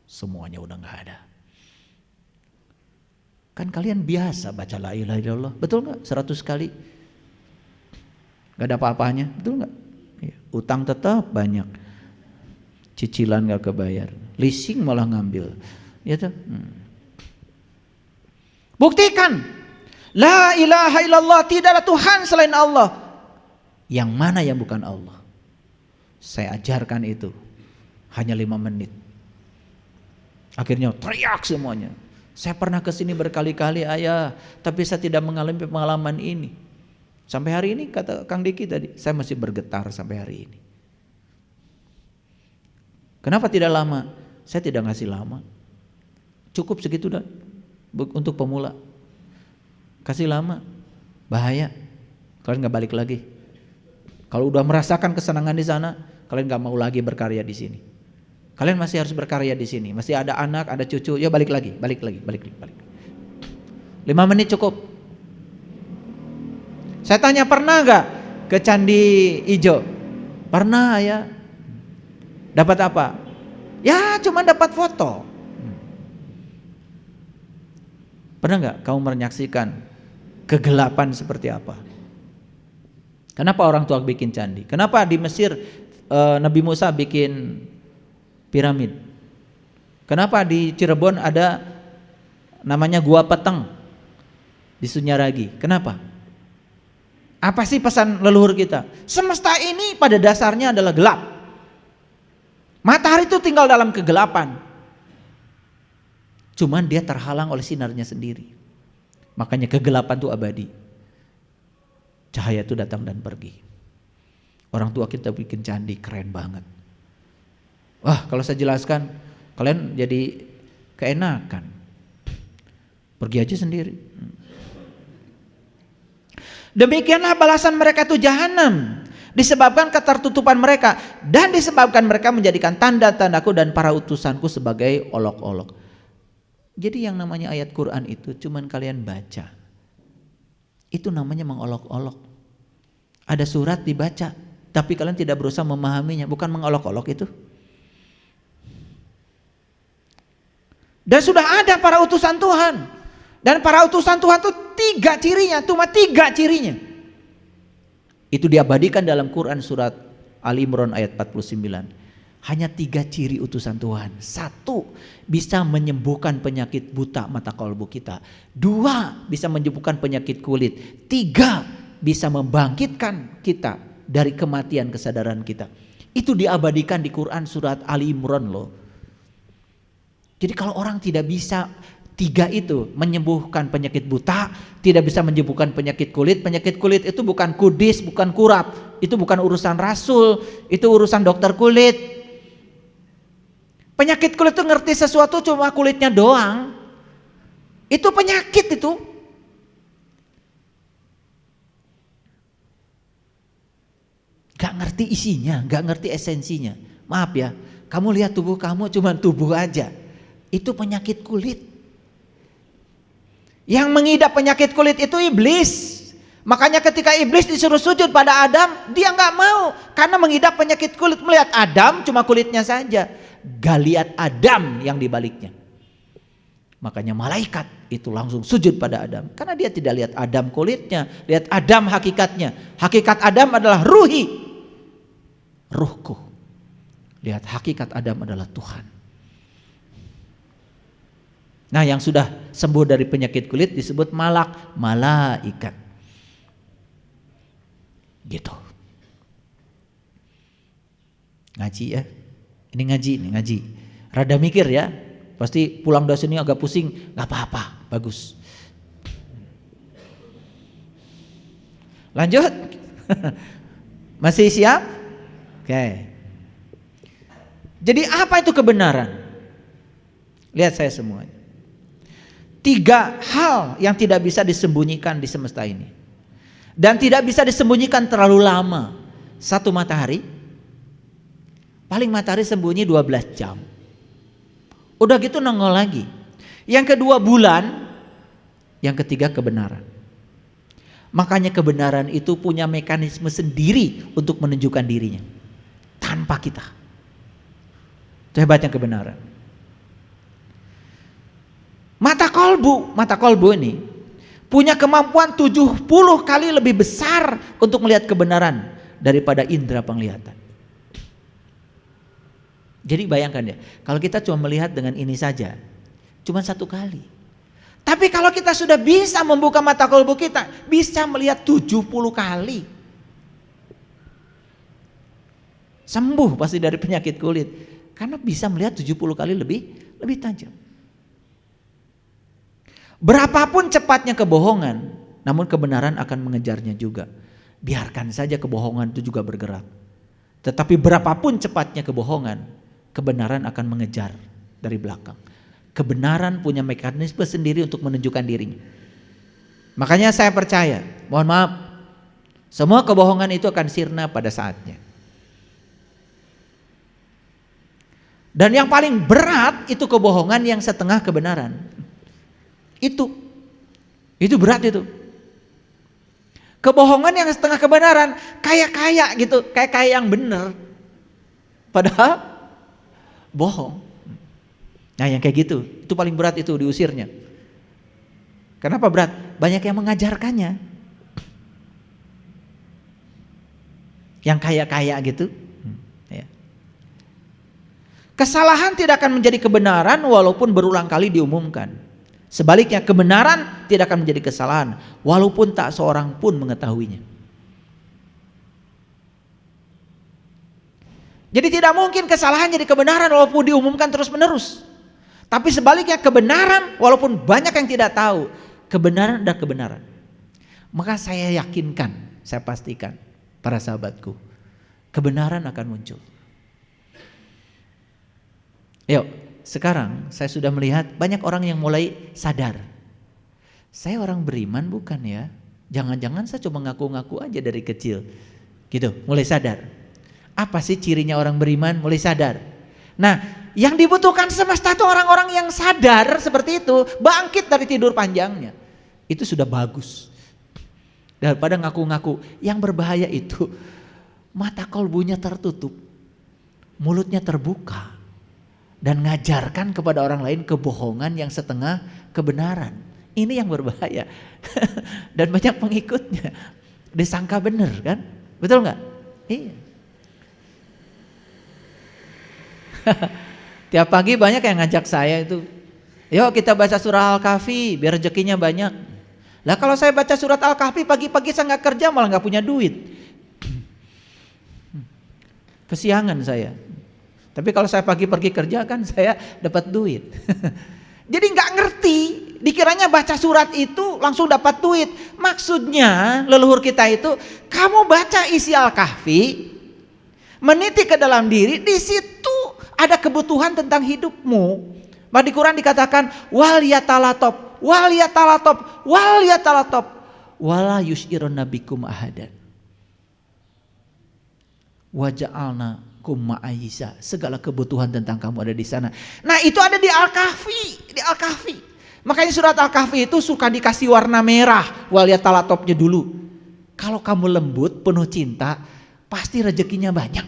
Semuanya udah gak ada. Kan kalian biasa baca la ilaha illallah, betul gak? 100 kali. Gak ada apa-apanya, betul gak? Ya, utang tetap banyak, cicilan gak kebayar, leasing malah ngambil, ya tuh. Buktikan la ilaha illallah, tidak ada Tuhan selain Allah. Yang mana yang bukan Allah? Saya ajarkan itu hanya 5 menit. Akhirnya teriak semuanya. Saya pernah kesini berkali-kali ayah, tapi saya tidak mengalami pengalaman ini. Sampai hari ini kata Kang Diki tadi, saya masih bergetar sampai hari ini. Kenapa tidak lama? Saya tidak ngasih lama. Cukup segitu dah untuk pemula. Kasih lama, bahaya. Kalian gak balik lagi. Kalau udah merasakan kesenangan di sana, kalian gak mau lagi berkarya di sini. Kalian masih harus berkarya di sini. Masih ada anak, ada cucu, ya balik lagi. 5 menit cukup. Saya tanya, pernah gak ke Candi Ijo? Pernah ya. Dapat apa? Ya cuma dapat foto. Pernah gak kamu menyaksikan kegelapan seperti apa? Kenapa orang tua bikin candi? Kenapa di Mesir Nabi Musa bikin piramid? Kenapa di Cirebon ada namanya Gua Peteng di Sunyaragi? Kenapa? Apa sih pesan leluhur kita? Semesta ini pada dasarnya adalah gelap. Matahari itu tinggal dalam kegelapan. Cuman dia terhalang oleh sinarnya sendiri. Makanya kegelapan itu abadi. Cahaya itu datang dan pergi. Orang tua kita bikin candi keren banget. Wah, kalau saya jelaskan kalian jadi keenakan. Pergi aja sendiri. Demikianlah balasan mereka itu jahanam, disebabkan ketertutupan mereka dan disebabkan mereka menjadikan tanda-tandaku dan para utusanku sebagai olok-olok. Jadi yang namanya ayat Quran itu cuman kalian baca. Itu namanya mengolok-olok. Ada surat dibaca, tapi kalian tidak berusaha memahaminya, bukan mengolok-olok itu. Dan sudah ada para utusan Tuhan. Dan para utusan Tuhan itu 3 cirinya, cuma 3 cirinya. Itu diabadikan dalam Quran surat Ali Imran ayat 49. Hanya 3 ciri utusan Tuhan. 1, bisa menyembuhkan penyakit buta mata kolbu kita. 2, bisa menyembuhkan penyakit kulit. 3, bisa membangkitkan kita dari kematian kesadaran kita. Itu diabadikan di Quran surat Ali Imran loh. Jadi kalau orang tidak bisa 3 itu, menyembuhkan penyakit buta, tidak bisa menyembuhkan penyakit kulit itu bukan kudis, bukan kurap, itu bukan urusan rasul, itu urusan dokter kulit. Penyakit kulit itu ngerti sesuatu cuma kulitnya doang, itu penyakit itu. Gak ngerti isinya, gak ngerti esensinya. Maaf ya, kamu lihat tubuh kamu cuma tubuh aja, itu penyakit kulit. Yang mengidap penyakit kulit itu iblis. Makanya ketika iblis disuruh sujud pada Adam, dia gak mau karena mengidap penyakit kulit. Melihat Adam cuma kulitnya saja, gak lihat Adam yang dibaliknya. Makanya malaikat itu langsung sujud pada Adam, karena dia tidak lihat Adam kulitnya, lihat Adam hakikatnya. Hakikat Adam adalah ruhi, ruhku. Lihat hakikat Adam adalah Tuhan. Nah, yang sudah sembuh dari penyakit kulit disebut malaikat. Gitu. Ngaji ya. Ini ngaji. Rada mikir ya. Pasti pulang dari sini agak pusing, gak apa-apa, bagus. Lanjut. Masih siap? Oke. Jadi apa itu kebenaran? Lihat saya semuanya. 3 hal yang tidak bisa disembunyikan di semesta ini. Dan tidak bisa disembunyikan terlalu lama. 1, matahari. Paling matahari sembunyi 12 jam. Udah gitu nongol lagi. Yang kedua bulan. Yang ketiga kebenaran. Makanya kebenaran itu punya mekanisme sendiri untuk menunjukkan dirinya. Tanpa kita. Itu hebatnya kebenaran. Mata kolbu ini punya kemampuan 70 kali lebih besar untuk melihat kebenaran daripada indera penglihatan. Jadi bayangkan ya, kalau kita cuma melihat dengan ini saja, cuma 1 kali. Tapi kalau kita sudah bisa membuka mata kolbu kita, bisa melihat 70 kali. Sembuh pasti dari penyakit kulit, karena bisa melihat 70 kali lebih tajam. Berapapun cepatnya kebohongan, namun kebenaran akan mengejarnya juga. Biarkan saja kebohongan itu juga bergerak. Tetapi berapapun cepatnya kebohongan, kebenaran akan mengejar dari belakang. Kebenaran punya mekanisme sendiri untuk menunjukkan dirinya. Makanya saya percaya, mohon maaf, semua kebohongan itu akan sirna pada saatnya. Dan yang paling berat itu kebohongan yang setengah kebenaran. Itu berat itu. Kebohongan yang setengah kebenaran, kayak gitu, kayak yang benar, padahal bohong. Nah, yang kayak gitu, itu paling berat itu diusirnya. Kenapa berat? Banyak yang mengajarkannya. Yang kayak gitu. Ya. Kesalahan tidak akan menjadi kebenaran walaupun berulang kali diumumkan. Sebaliknya kebenaran tidak akan menjadi kesalahan walaupun tak seorang pun mengetahuinya. Jadi tidak mungkin kesalahan jadi kebenaran walaupun diumumkan terus menerus. Tapi sebaliknya kebenaran walaupun banyak yang tidak tahu, kebenaran adalah kebenaran. Maka saya yakinkan, saya pastikan para sahabatku, kebenaran akan muncul. Yuk. Sekarang saya sudah melihat banyak orang yang mulai sadar. Saya orang beriman bukan ya? Jangan-jangan saya cuma ngaku-ngaku aja dari kecil. Gitu, mulai sadar. Apa sih cirinya orang beriman? Mulai sadar. Nah, yang dibutuhkan semesta itu orang-orang yang sadar seperti itu, bangkit dari tidur panjangnya. Itu sudah bagus. Daripada ngaku-ngaku. Yang berbahaya itu mata kolbunya tertutup, mulutnya terbuka, dan ngajarkan kepada orang lain kebohongan yang setengah kebenaran. Ini yang berbahaya. Dan banyak pengikutnya disangka benar kan? Betul nggak? Iya. Tiap pagi banyak yang ngajak saya itu, yuk kita baca surah Al-Kahfi biar rezekinya banyak. Lah kalau saya baca surat Al-Kahfi pagi-pagi saya nggak kerja malah nggak punya duit. Kesiangan saya. Tapi kalau saya pagi pergi kerja kan saya dapat duit. Jadi nggak ngerti, dikiranya baca surat itu langsung dapat duit. Maksudnya leluhur kita itu, kamu baca isi Al-Kahfi, meniti ke dalam diri, di situ ada kebutuhan tentang hidupmu. Di Quran dikatakan wal yatalatop, wal yatalatop, wal yatalatop, wala yushirun nabikum ahadan. Waja'alna kum ma'ayisa, segala kebutuhan tentang kamu ada di sana. Nah, itu ada di Al-Kahfi, di Al-Kahfi. Makanya surat Al-Kahfi itu suka dikasih warna merah, wal yatalatopnya dulu. Kalau kamu lembut, penuh cinta, pasti rezekinya banyak.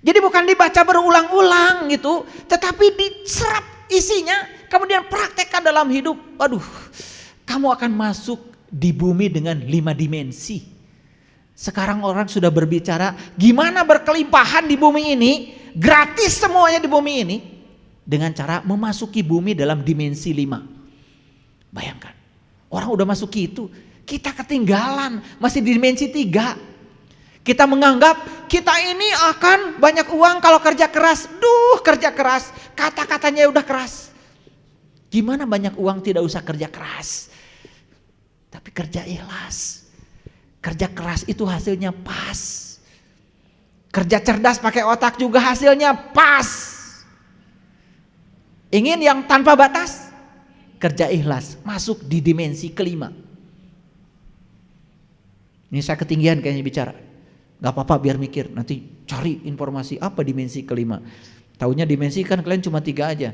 Jadi bukan dibaca berulang-ulang gitu, tetapi diserap isinya, kemudian praktekkan dalam hidup. Waduh, kamu akan masuk di bumi dengan 5 dimensi. Sekarang orang sudah berbicara gimana berkelimpahan di bumi ini, gratis semuanya di bumi ini, dengan cara memasuki bumi dalam dimensi 5. Bayangkan, orang udah masuki itu, kita ketinggalan, masih di dimensi 3. Kita menganggap kita ini akan banyak uang kalau kerja keras. Kerja keras, kata-katanya udah keras. Gimana banyak uang tidak usah kerja keras, tapi kerja ikhlas. Kerja keras itu hasilnya pas. Kerja cerdas pakai otak juga hasilnya pas. Ingin yang tanpa batas? Kerja ikhlas, masuk di dimensi kelima. Ini saya ketinggian kayaknya bicara. Gak apa-apa biar mikir, nanti cari informasi apa dimensi kelima. Taunya dimensi kan kalian cuma 3 aja.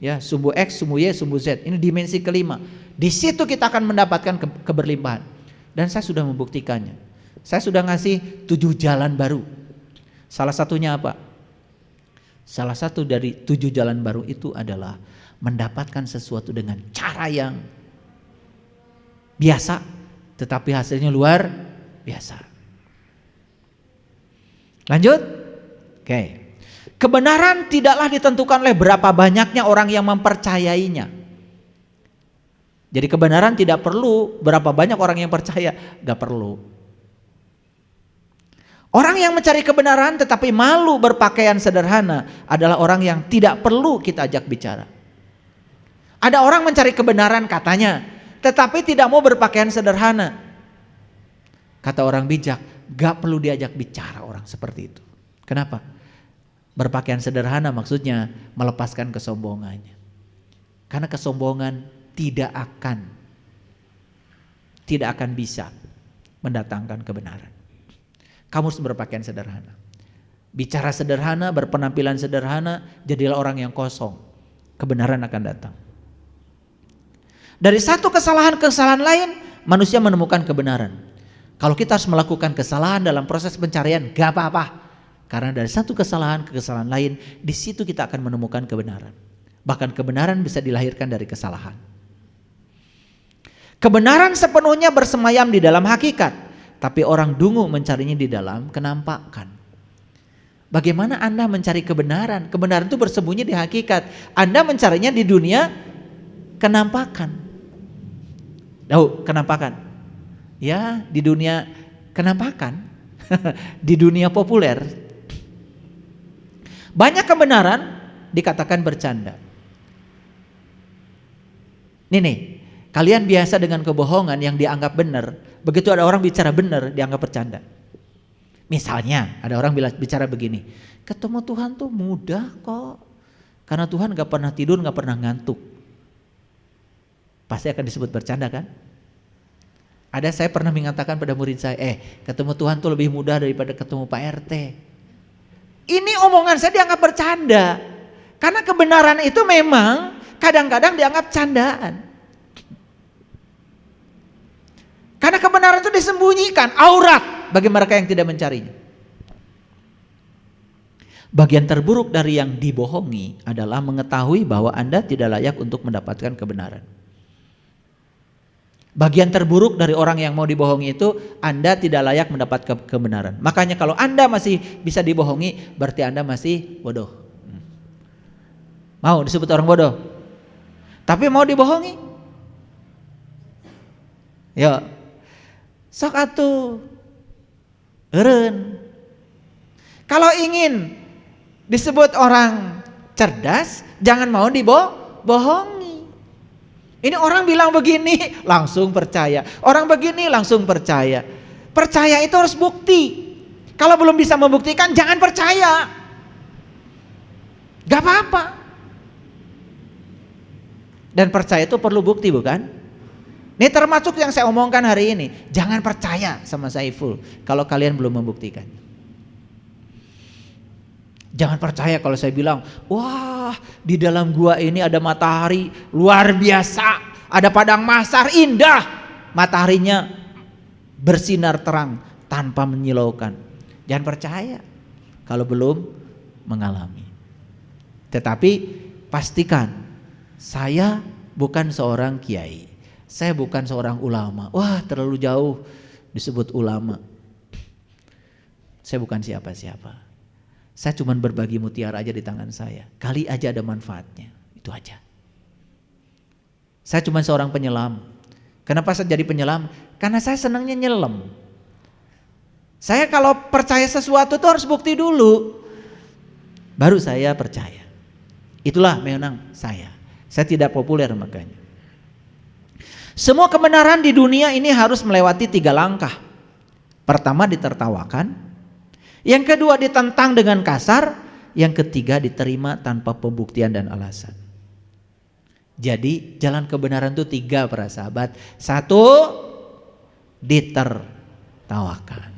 Ya, sumbu X, sumbu Y, sumbu Z. Ini dimensi kelima. Di situ kita akan mendapatkan keberlimpahan. Dan saya sudah membuktikannya. Saya sudah ngasih 7 jalan baru. Salah satunya apa? Salah satu dari 7 jalan baru itu adalah mendapatkan sesuatu dengan cara yang biasa, tetapi hasilnya luar biasa. Lanjut? Oke. Kebenaran tidaklah ditentukan oleh berapa banyaknya orang yang mempercayainya. Jadi kebenaran tidak perlu berapa banyak orang yang percaya, gak perlu. Orang yang mencari kebenaran tetapi malu berpakaian sederhana adalah orang yang tidak perlu kita ajak bicara. Ada orang mencari kebenaran katanya, tetapi tidak mau berpakaian sederhana. Kata orang bijak, gak perlu diajak bicara orang seperti itu. Kenapa? Berpakaian sederhana maksudnya melepaskan kesombongannya. Karena kesombongan tidak akan bisa mendatangkan kebenaran. Kamu harus berpakaian sederhana, bicara sederhana, berpenampilan sederhana, jadilah orang yang kosong. Kebenaran akan datang. Dari satu kesalahan-kesalahan lain, manusia menemukan kebenaran. Kalau kita harus melakukan kesalahan dalam proses pencarian, gak apa-apa. Karena dari satu kesalahan ke kesalahan lain, di situ kita akan menemukan kebenaran. Bahkan kebenaran bisa dilahirkan dari kesalahan. Kebenaran sepenuhnya bersemayam di dalam hakikat, tapi orang dungu mencarinya di dalam kenampakan. Bagaimana Anda mencari kebenaran? Kebenaran itu bersembunyi di hakikat. Anda mencarinya di dunia kenampakan. Tahu kenampakan? Ya, di dunia kenampakan. Di dunia populer. Banyak kebenaran dikatakan bercanda. Nih, kalian biasa dengan kebohongan yang dianggap benar. Begitu ada orang bicara benar, dianggap bercanda. Misalnya ada orang bicara begini, ketemu Tuhan tuh mudah kok. Karena Tuhan gak pernah tidur, gak pernah ngantuk. Pasti akan disebut bercanda kan? Ada saya pernah mengatakan pada murid saya, ketemu Tuhan tuh lebih mudah daripada ketemu Pak RT. Ini omongan saya dianggap bercanda. Karena kebenaran itu memang kadang-kadang dianggap candaan. Karena kebenaran itu disembunyikan, aurat bagi mereka yang tidak mencarinya. Bagian terburuk dari yang dibohongi adalah mengetahui bahwa Anda tidak layak untuk mendapatkan kebenaran. Bagian terburuk dari orang yang mau dibohongi itu, Anda tidak layak mendapat kebenaran. Makanya kalau Anda masih bisa dibohongi, berarti Anda masih bodoh. Mau disebut orang bodoh? Tapi mau dibohongi? Ya, sok atuh eureun. Kalau ingin disebut orang cerdas, jangan mau dibohongi. Ini orang bilang begini, langsung percaya. Orang begini langsung percaya. Percaya itu harus bukti. Kalau belum bisa membuktikan, jangan percaya. Gak apa-apa. Dan percaya itu perlu bukti, bukan? Ini termasuk yang saya omongkan hari ini. Jangan percaya sama Saiful kalau kalian belum membuktikan. Jangan percaya kalau saya bilang, wah di dalam gua ini ada matahari luar biasa, ada padang mahsyar indah, mataharinya bersinar terang tanpa menyilaukan. Jangan percaya kalau belum mengalami. Tetapi pastikan, saya bukan seorang kiai, saya bukan seorang ulama. Wah terlalu jauh disebut ulama. Saya bukan siapa-siapa. Saya cuma berbagi mutiara aja di tangan saya. Kali aja ada manfaatnya. Itu aja. Saya cuma seorang penyelam. Kenapa saya jadi penyelam? Karena saya senangnya nyelam. Saya kalau percaya sesuatu itu harus bukti dulu. Baru saya percaya. Itulah memang saya. Saya tidak populer makanya. Semua kebenaran di dunia ini harus melewati 3 langkah. Pertama ditertawakan. Yang kedua ditentang dengan kasar, yang ketiga diterima tanpa pembuktian dan alasan. Jadi jalan kebenaran itu 3 para sahabat. 1, ditertawakan.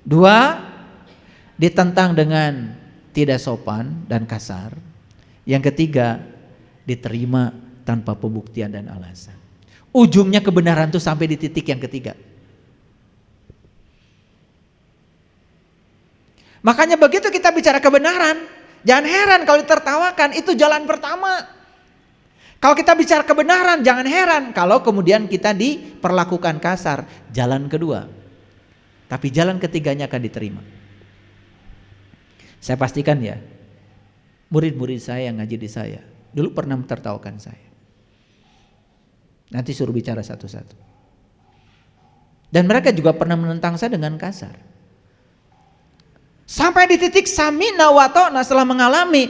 2, ditentang dengan tidak sopan dan kasar. Yang ketiga diterima tanpa pembuktian dan alasan. Ujungnya kebenaran itu sampai di titik yang ketiga. Makanya begitu kita bicara kebenaran, jangan heran kalau ditertawakan, itu jalan pertama. Kalau kita bicara kebenaran, jangan heran kalau kemudian kita diperlakukan kasar, jalan kedua. Tapi jalan ketiganya akan diterima. Saya pastikan ya, murid-murid saya yang ngaji di saya, dulu pernah mentertawakan saya. Nanti suruh bicara satu-satu. Dan mereka juga pernah menentang saya dengan kasar. Sampai di titik samina wa ta'na setelah mengalami.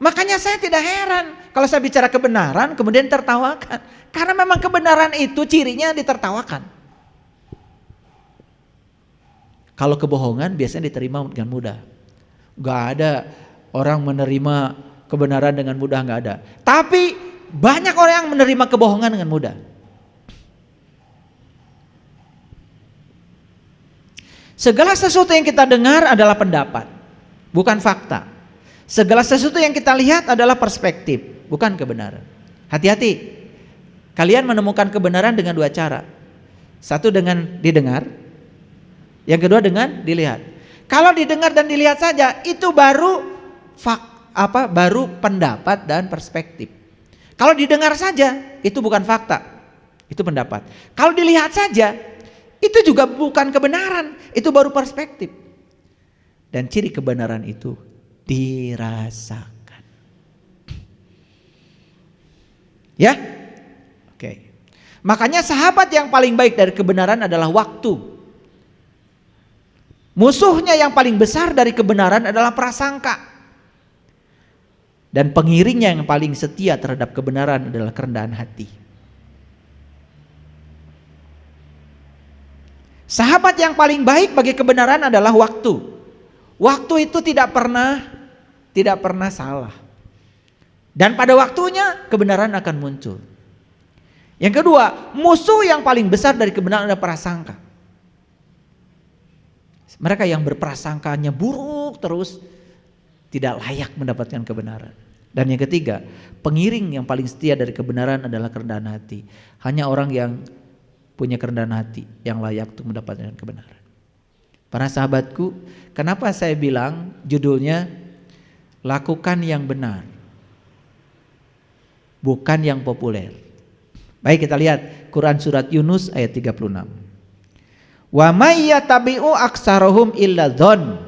Makanya saya tidak heran kalau saya bicara kebenaran kemudian tertawakan. Karena memang kebenaran itu cirinya ditertawakan. Kalau kebohongan biasanya diterima dengan mudah. Gak ada orang menerima kebenaran dengan mudah, gak ada. Tapi banyak orang yang menerima kebohongan dengan mudah. Segala sesuatu yang kita dengar adalah pendapat, bukan fakta. Segala sesuatu yang kita lihat adalah perspektif, bukan kebenaran. Hati-hati, kalian menemukan kebenaran dengan 2 cara. Satu dengan didengar, yang kedua dengan dilihat. Kalau didengar dan dilihat saja, itu baru baru pendapat dan perspektif. Kalau didengar saja, itu bukan fakta, itu pendapat. Kalau dilihat saja, itu juga bukan kebenaran, itu baru perspektif. Dan ciri kebenaran itu dirasakan. Ya? Oke. Makanya sahabat yang paling baik dari kebenaran adalah waktu. Musuhnya yang paling besar dari kebenaran adalah prasangka. Dan pengiringnya yang paling setia terhadap kebenaran adalah kerendahan hati. Sahabat yang paling baik bagi kebenaran adalah waktu. Waktu itu tidak pernah salah. Dan pada waktunya kebenaran akan muncul. Yang kedua, musuh yang paling besar dari kebenaran adalah prasangka. Mereka yang berprasangkanya buruk terus tidak layak mendapatkan kebenaran. Dan yang ketiga, pengiring yang paling setia dari kebenaran adalah kerendahan hati. Hanya orang yang punya kerendahan hati yang layak untuk mendapatkan kebenaran. Para sahabatku, kenapa saya bilang judulnya lakukan yang benar, bukan yang populer. Baik, kita lihat Quran surat Yunus ayat 36. Wa may yattabi'u aktsarahum illa dzann.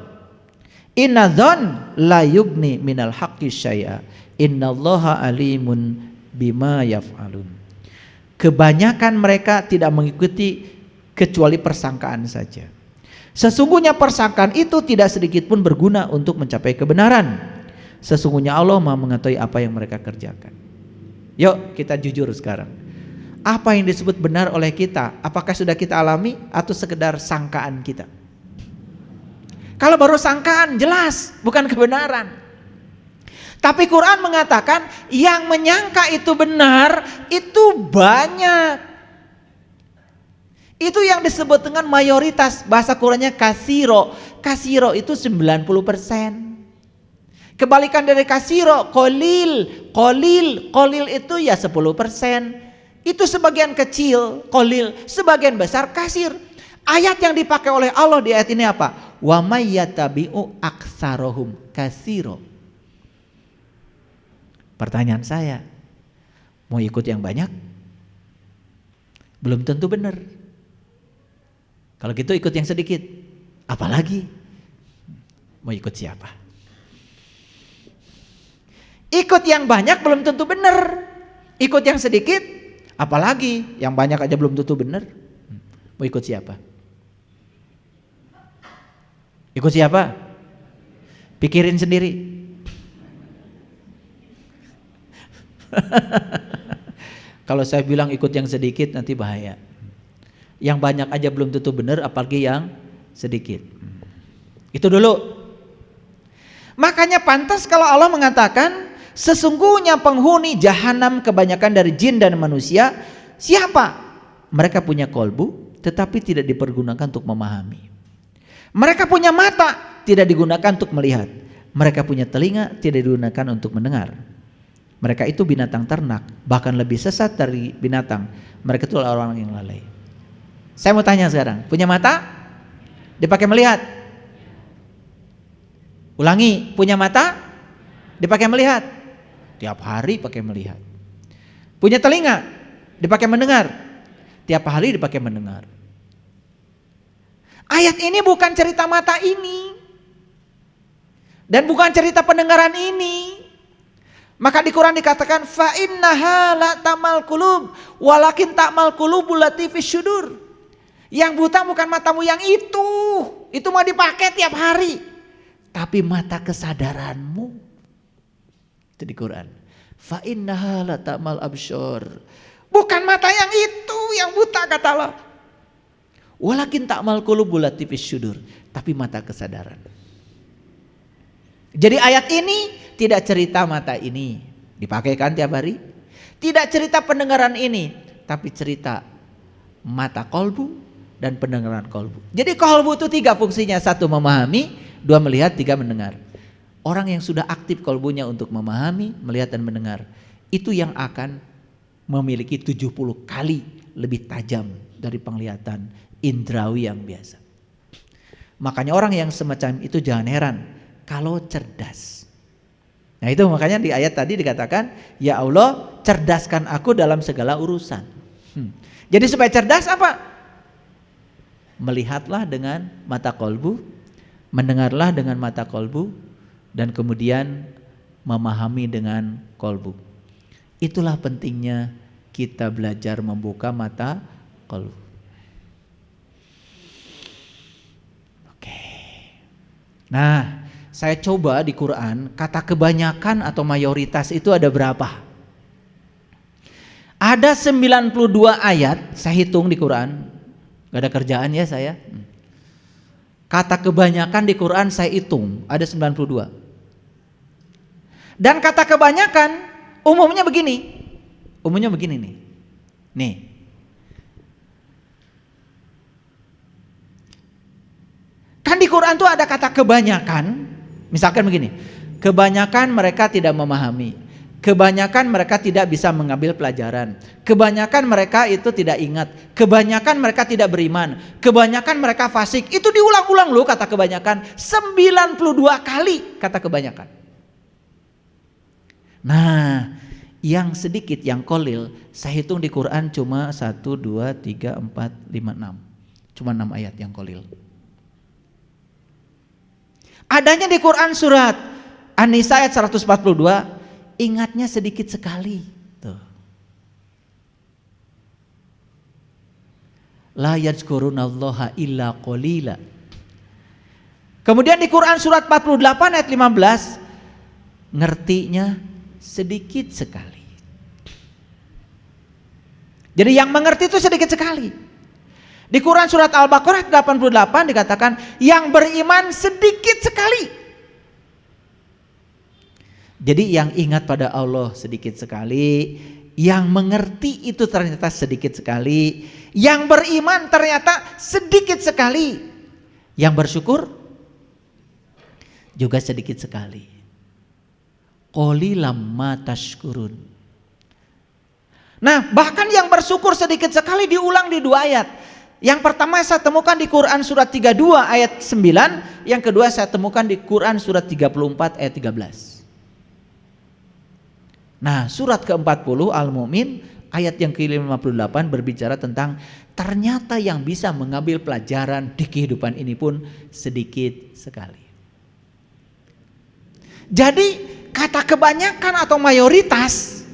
Inna dzann la yughni minal haqqi syai'a. Innallaha alimun bima yaf'alun. Kebanyakan mereka tidak mengikuti kecuali persangkaan saja. Sesungguhnya persangkaan itu tidak sedikit pun berguna untuk mencapai kebenaran. Sesungguhnya Allah Maha mengetahui apa yang mereka kerjakan. Yuk kita jujur sekarang. Apa yang disebut benar oleh kita, apakah sudah kita alami atau sekedar sangkaan kita? Kalau baru sangkaan jelas bukan kebenaran. Tapi Quran mengatakan yang menyangka itu benar itu banyak. Itu yang disebut dengan mayoritas, bahasa Qurannya kasiro. Kasiro itu 90%. Kebalikan dari kasiro, kolil. Kolil itu ya 10%. Itu sebagian kecil, kolil, sebagian besar kasir. Ayat yang dipakai oleh Allah di ayat ini apa? Wa may yattabi'u aktsarohum kasiro. Pertanyaan saya, mau ikut yang banyak? Belum tentu benar. Kalau gitu ikut yang sedikit. Apalagi mau ikut siapa? Ikut yang banyak belum tentu benar. Ikut yang sedikit apalagi yang banyak aja belum tentu benar. Mau ikut siapa? Ikut siapa? Pikirin sendiri. Kalau saya bilang ikut yang sedikit nanti bahaya. Yang banyak aja belum tentu benar, apalagi yang sedikit. Itu dulu. Makanya pantas kalau Allah mengatakan sesungguhnya penghuni jahanam kebanyakan dari jin dan manusia siapa? Mereka punya kolbu tetapi tidak dipergunakan untuk memahami. Mereka punya mata tidak digunakan untuk melihat. Mereka punya telinga tidak digunakan untuk mendengar. Mereka itu binatang ternak, bahkan lebih sesat dari binatang. Mereka itu orang yang lalai. Saya mau tanya sekarang, punya mata dipakai melihat? Ulangi, punya mata dipakai melihat? Tiap hari pakai melihat. Punya telinga dipakai mendengar? Tiap hari dipakai mendengar. Ayat ini bukan cerita mata ini dan bukan cerita pendengaran ini. Maka di Quran dikatakan fa innaha la tamal qulub walakin ta'mal qulubul lati fis syudur. Yang buta bukan matamu yang itu mau dipakai tiap hari, tapi mata kesadaranmu. Itu di Quran. Fa innaha la ta'mal absyar. Bukan mata yang itu yang buta kata Allah. Walakin ta'mal qulubul lati fis syudur, tapi mata kesadaran. Jadi ayat ini tidak cerita mata ini dipakai kan tiap hari. Tidak cerita pendengaran ini, tapi cerita mata kolbu dan pendengaran kolbu. Jadi kolbu itu 3 fungsinya. 1 memahami, 2 melihat, 3 mendengar. Orang yang sudah aktif kolbunya untuk memahami, melihat dan mendengar, itu yang akan memiliki 70 kali lebih tajam dari penglihatan indrawi yang biasa. Makanya orang yang semacam itu jangan heran kalau cerdas. Nah itu makanya di ayat tadi dikatakan, ya Allah cerdaskan aku dalam segala urusan. Jadi supaya cerdas apa? Melihatlah dengan mata kolbu, mendengarlah dengan mata kolbu, dan kemudian memahami dengan kolbu. Itulah pentingnya kita belajar membuka mata kolbu. Oke. Nah, saya coba di Quran kata kebanyakan atau mayoritas itu ada berapa? Ada 92 ayat, saya hitung di Quran. Gak ada kerjaan ya saya. Kata kebanyakan di Quran saya hitung, ada 92. Dan kata kebanyakan umumnya begini. Umumnya begini nih. Nih. Kan di Quran tuh ada kata kebanyakan. Misalkan begini, kebanyakan mereka tidak memahami, kebanyakan mereka tidak bisa mengambil pelajaran, kebanyakan mereka itu tidak ingat, kebanyakan mereka tidak beriman, kebanyakan mereka fasik. Itu diulang-ulang loh kata kebanyakan, 92 kali kata kebanyakan. Nah Yang sedikit, yang kolil, saya hitung di Quran cuma 1, 2, 3, 4, 5, 6. Cuma 6 ayat yang kolil. Adanya di Quran surat An-Nisa ayat 142, ingatnya sedikit sekali. Tuh. La yadzkurunallaha illa qalila. Kemudian di Quran surat 48 ayat 15, ngertinya sedikit sekali. Jadi yang mengerti itu sedikit sekali. Di Quran surat Al-Baqarah 88 dikatakan yang beriman sedikit sekali. Jadi yang ingat pada Allah sedikit sekali, yang mengerti itu ternyata sedikit sekali, yang beriman ternyata sedikit sekali, yang bersyukur juga sedikit sekali. Qalilam ma tashkurun. Nah, bahkan yang bersyukur sedikit sekali diulang di 2 ayat. Yang pertama saya temukan di Quran surat 32 ayat 9, yang kedua saya temukan di Quran surat 34 ayat 13. Nah, surat ke-40 Al-Mu'min ayat yang ke-58 berbicara tentang ternyata yang bisa mengambil pelajaran di kehidupan ini pun sedikit sekali. Jadi kata kebanyakan atau mayoritas,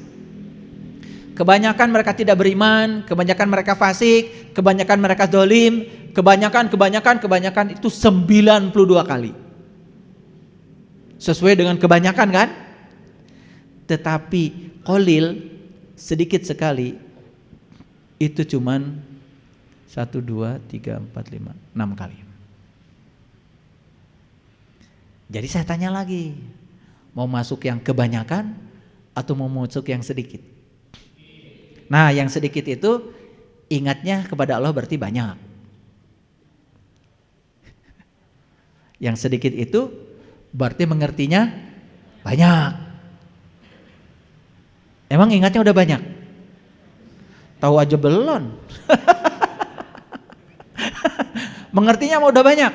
kebanyakan mereka tidak beriman, kebanyakan mereka fasik, kebanyakan mereka dolim, kebanyakan itu 92 kali. Sesuai dengan kebanyakan kan? Tetapi qalil sedikit sekali itu cuman 1, 2, 3, 4, 5, 6 kali. Jadi saya tanya lagi, mau masuk yang kebanyakan atau mau masuk yang sedikit? Nah, yang sedikit itu ingatnya kepada Allah berarti banyak. Yang sedikit itu berarti mengertinya banyak. Emang ingatnya udah banyak? Tahu aja belum. Mengertinya mau udah banyak.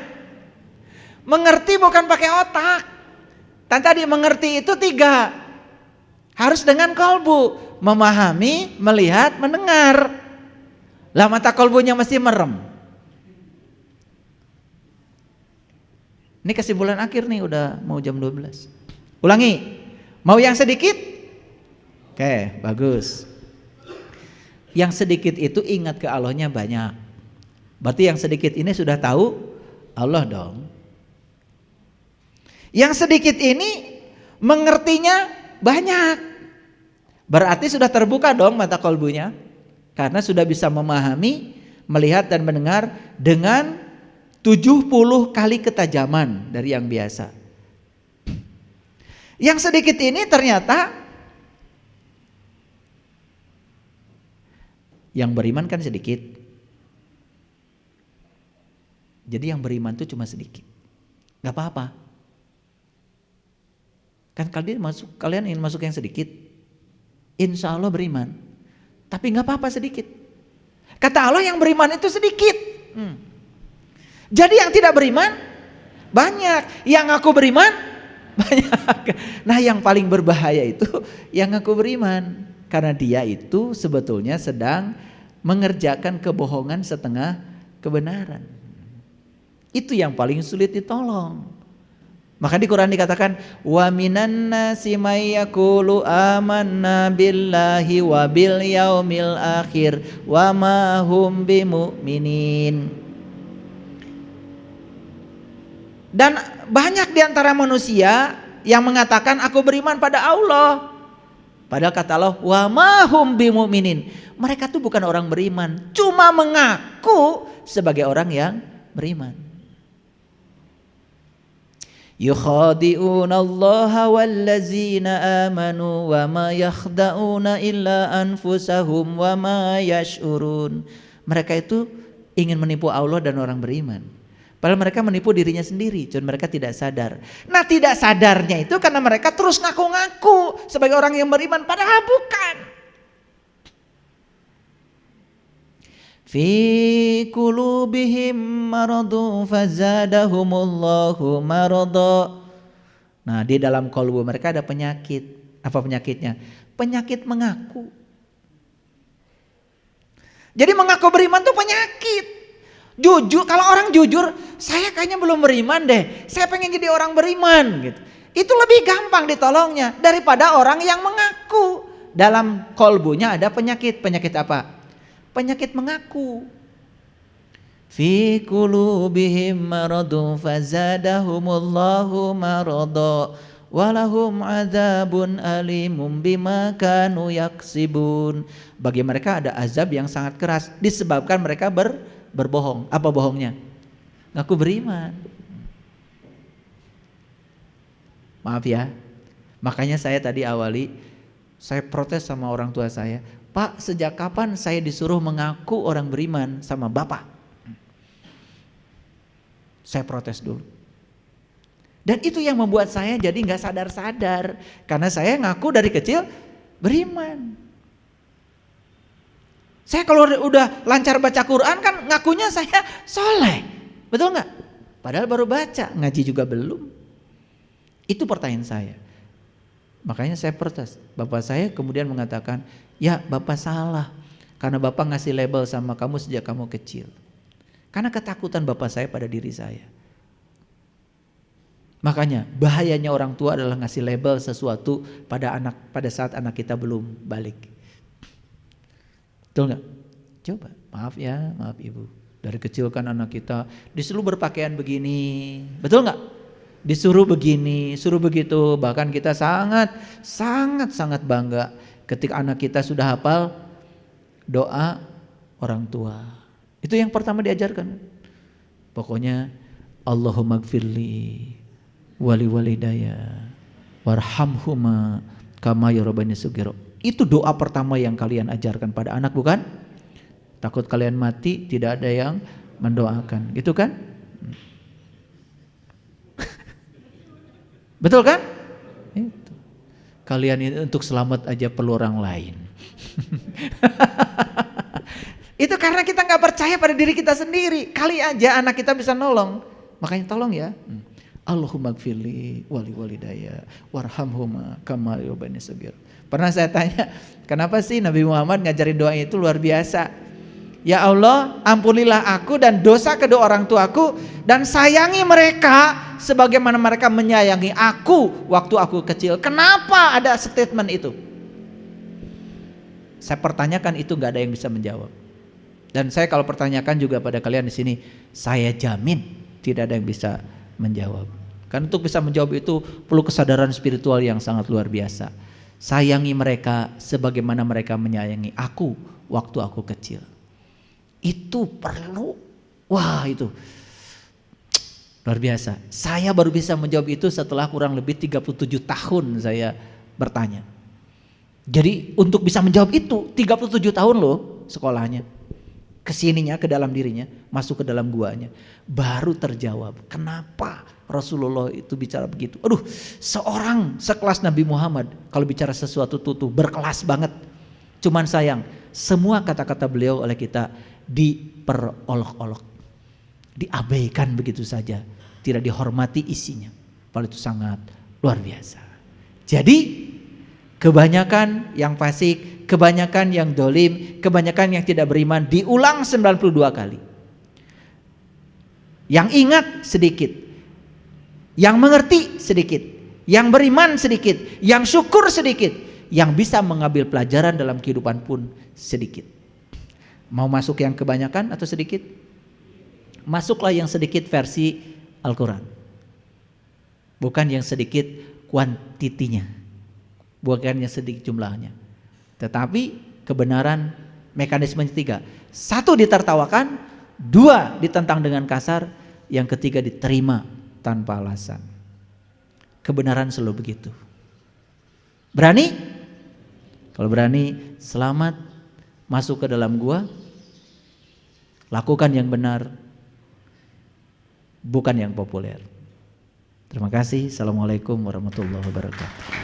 Mengerti bukan pakai otak. Dan tadi mengerti itu 3. Harus dengan kalbu, memahami, melihat, mendengar. Lah mata kalbunya mesti merem. Ini kesimpulan akhir nih, udah mau jam 12. Ulangi. Mau yang sedikit? Oke, bagus. Yang sedikit itu ingat ke Allahnya banyak. Berarti yang sedikit ini sudah tahu Allah dong. Yang sedikit ini mengertinya banyak. Berarti sudah terbuka dong mata kalbunya. Karena sudah bisa memahami, melihat dan mendengar dengan 70 kali ketajaman dari yang biasa. Yang sedikit ini ternyata yang beriman kan sedikit. Jadi yang beriman itu cuma sedikit. Gak apa-apa. Kan kalian ingin masuk yang sedikit. Insya Allah beriman. Tapi gak apa-apa sedikit. Kata Allah yang beriman itu sedikit. Jadi yang tidak beriman banyak. Yang aku beriman banyak. Nah yang paling berbahaya itu yang aku beriman. Karena dia itu sebetulnya sedang mengerjakan kebohongan setengah kebenaran. Itu yang paling sulit ditolong. Maka di Quran dikatakan wa minan nasi may yaqulu amanna billahi wa bil yaumil akhir wa ma hum bimu'minin. Dan banyak di antara manusia yang mengatakan aku beriman pada Allah. Padahal kata Allah wa ma hum bimu'minin. Mereka tuh bukan orang beriman, cuma mengaku sebagai orang yang beriman. Yukhadi'una Allaha wallazina amanu wa ma yakhda'una illa anfusahum wa ma yash'urun. Mereka itu ingin menipu Allah dan orang beriman. Padahal mereka menipu dirinya sendiri, cuma mereka tidak sadar. Nah tidak sadarnya itu karena mereka terus ngaku-ngaku sebagai orang yang beriman, padahal bukan. Fi qulubihim maradu fazadahumullahu marada. Nah di dalam kalbu mereka ada penyakit. Apa penyakitnya? penyakit mengaku. Jadi mengaku beriman tuh penyakit. Jujur, kalau orang jujur, saya kayaknya belum beriman deh, saya pengen jadi orang beriman gitu. Itu lebih gampang ditolongnya daripada orang yang mengaku dalam kolbunya ada penyakit. Penyakit apa? Penyakit mengaku. Fi qulubihim maradun fazadahumullahu marada walahum adzabun alimum bima kanu yaksibun. Bagi mereka ada azab yang sangat keras disebabkan mereka berbohong. Apa bohongnya? Ngaku beriman. Maaf ya. Makanya saya tadi awali, saya protes sama orang tua saya. Pak, sejak kapan saya disuruh mengaku orang beriman sama Bapak? Saya protes dulu. Dan itu yang membuat saya jadi gak sadar-sadar. Karena saya ngaku dari kecil beriman. Saya kalau udah lancar baca Quran kan ngakunya saya soleh. Betul gak? Padahal baru baca, ngaji juga belum. Itu pertanyaan saya. Makanya saya protes. Bapak saya kemudian mengatakan, ya Bapak salah. Karena Bapak ngasih label sama kamu sejak kamu kecil. Karena ketakutan Bapak saya pada diri saya. Makanya bahayanya orang tua adalah ngasih label sesuatu pada anak pada saat anak kita belum balik. Betul gak? Coba, maaf ya, maaf ibu. Dari kecil kan anak kita disuruh berpakaian begini, betul gak? Disuruh begini, suruh begitu. Bahkan kita sangat bangga ketika anak kita sudah hafal doa orang tua. Itu yang pertama diajarkan. Pokoknya Allahumma gfirli wali walidaya warhamhuma kama yarabani sugiro. Itu doa pertama yang kalian ajarkan pada anak, bukan? Takut kalian mati tidak ada yang mendoakan, gitu kan? Betul kan? Itu. Kalian ini untuk selamat aja perlu orang lain. Itu karena kita gak percaya pada diri kita sendiri. Kali aja anak kita bisa nolong. Makanya tolong ya. Allahumma gfirli wali walidaya warhamhuma kama yarabani sugiro. Pernah saya tanya, kenapa sih Nabi Muhammad ngajarin doa itu luar biasa? Ya Allah, ampunilah aku dan dosa kedua orang tuaku dan sayangi mereka sebagaimana mereka menyayangi aku waktu aku kecil. Kenapa ada statement itu? Saya pertanyakan itu gak ada yang bisa menjawab. Dan saya kalau pertanyakan juga pada kalian di sini, saya jamin tidak ada yang bisa menjawab. Karena untuk bisa menjawab itu perlu kesadaran spiritual yang sangat luar biasa. Sayangi mereka sebagaimana mereka menyayangi aku waktu aku kecil. Itu perlu. Wah, itu luar biasa. Saya baru bisa menjawab itu setelah kurang lebih 37 tahun saya bertanya. Jadi untuk bisa menjawab itu 37 tahun loh sekolahnya. Kesininya, ke dalam dirinya, masuk ke dalam guanya. Baru terjawab kenapa Rasulullah itu bicara begitu. Aduh, seorang sekelas Nabi Muhammad kalau bicara sesuatu tuh berkelas banget. Cuman sayang, semua kata-kata beliau oleh kita diperolok-olok, diabaikan begitu saja, tidak dihormati isinya. Padahal itu sangat luar biasa. Jadi kebanyakan yang fasik, kebanyakan yang dolim, kebanyakan yang tidak beriman diulang 92 kali. Yang ingat sedikit, yang mengerti sedikit, yang beriman sedikit, yang syukur sedikit, yang bisa mengambil pelajaran dalam kehidupan pun sedikit. Mau masuk yang kebanyakan atau sedikit? Masuklah yang sedikit versi Al-Quran. Bukan yang sedikit kuantitinya, bukan yang sedikit jumlahnya. Tetapi kebenaran mekanismenya 3. 1 ditertawakan, 2 ditentang dengan kasar, yang ketiga diterima tanpa alasan. Kebenaran selalu begitu. Berani? Kalau berani, selamat masuk ke dalam gua, lakukan yang benar, bukan yang populer. Terima kasih. Assalamualaikum warahmatullahi wabarakatuh.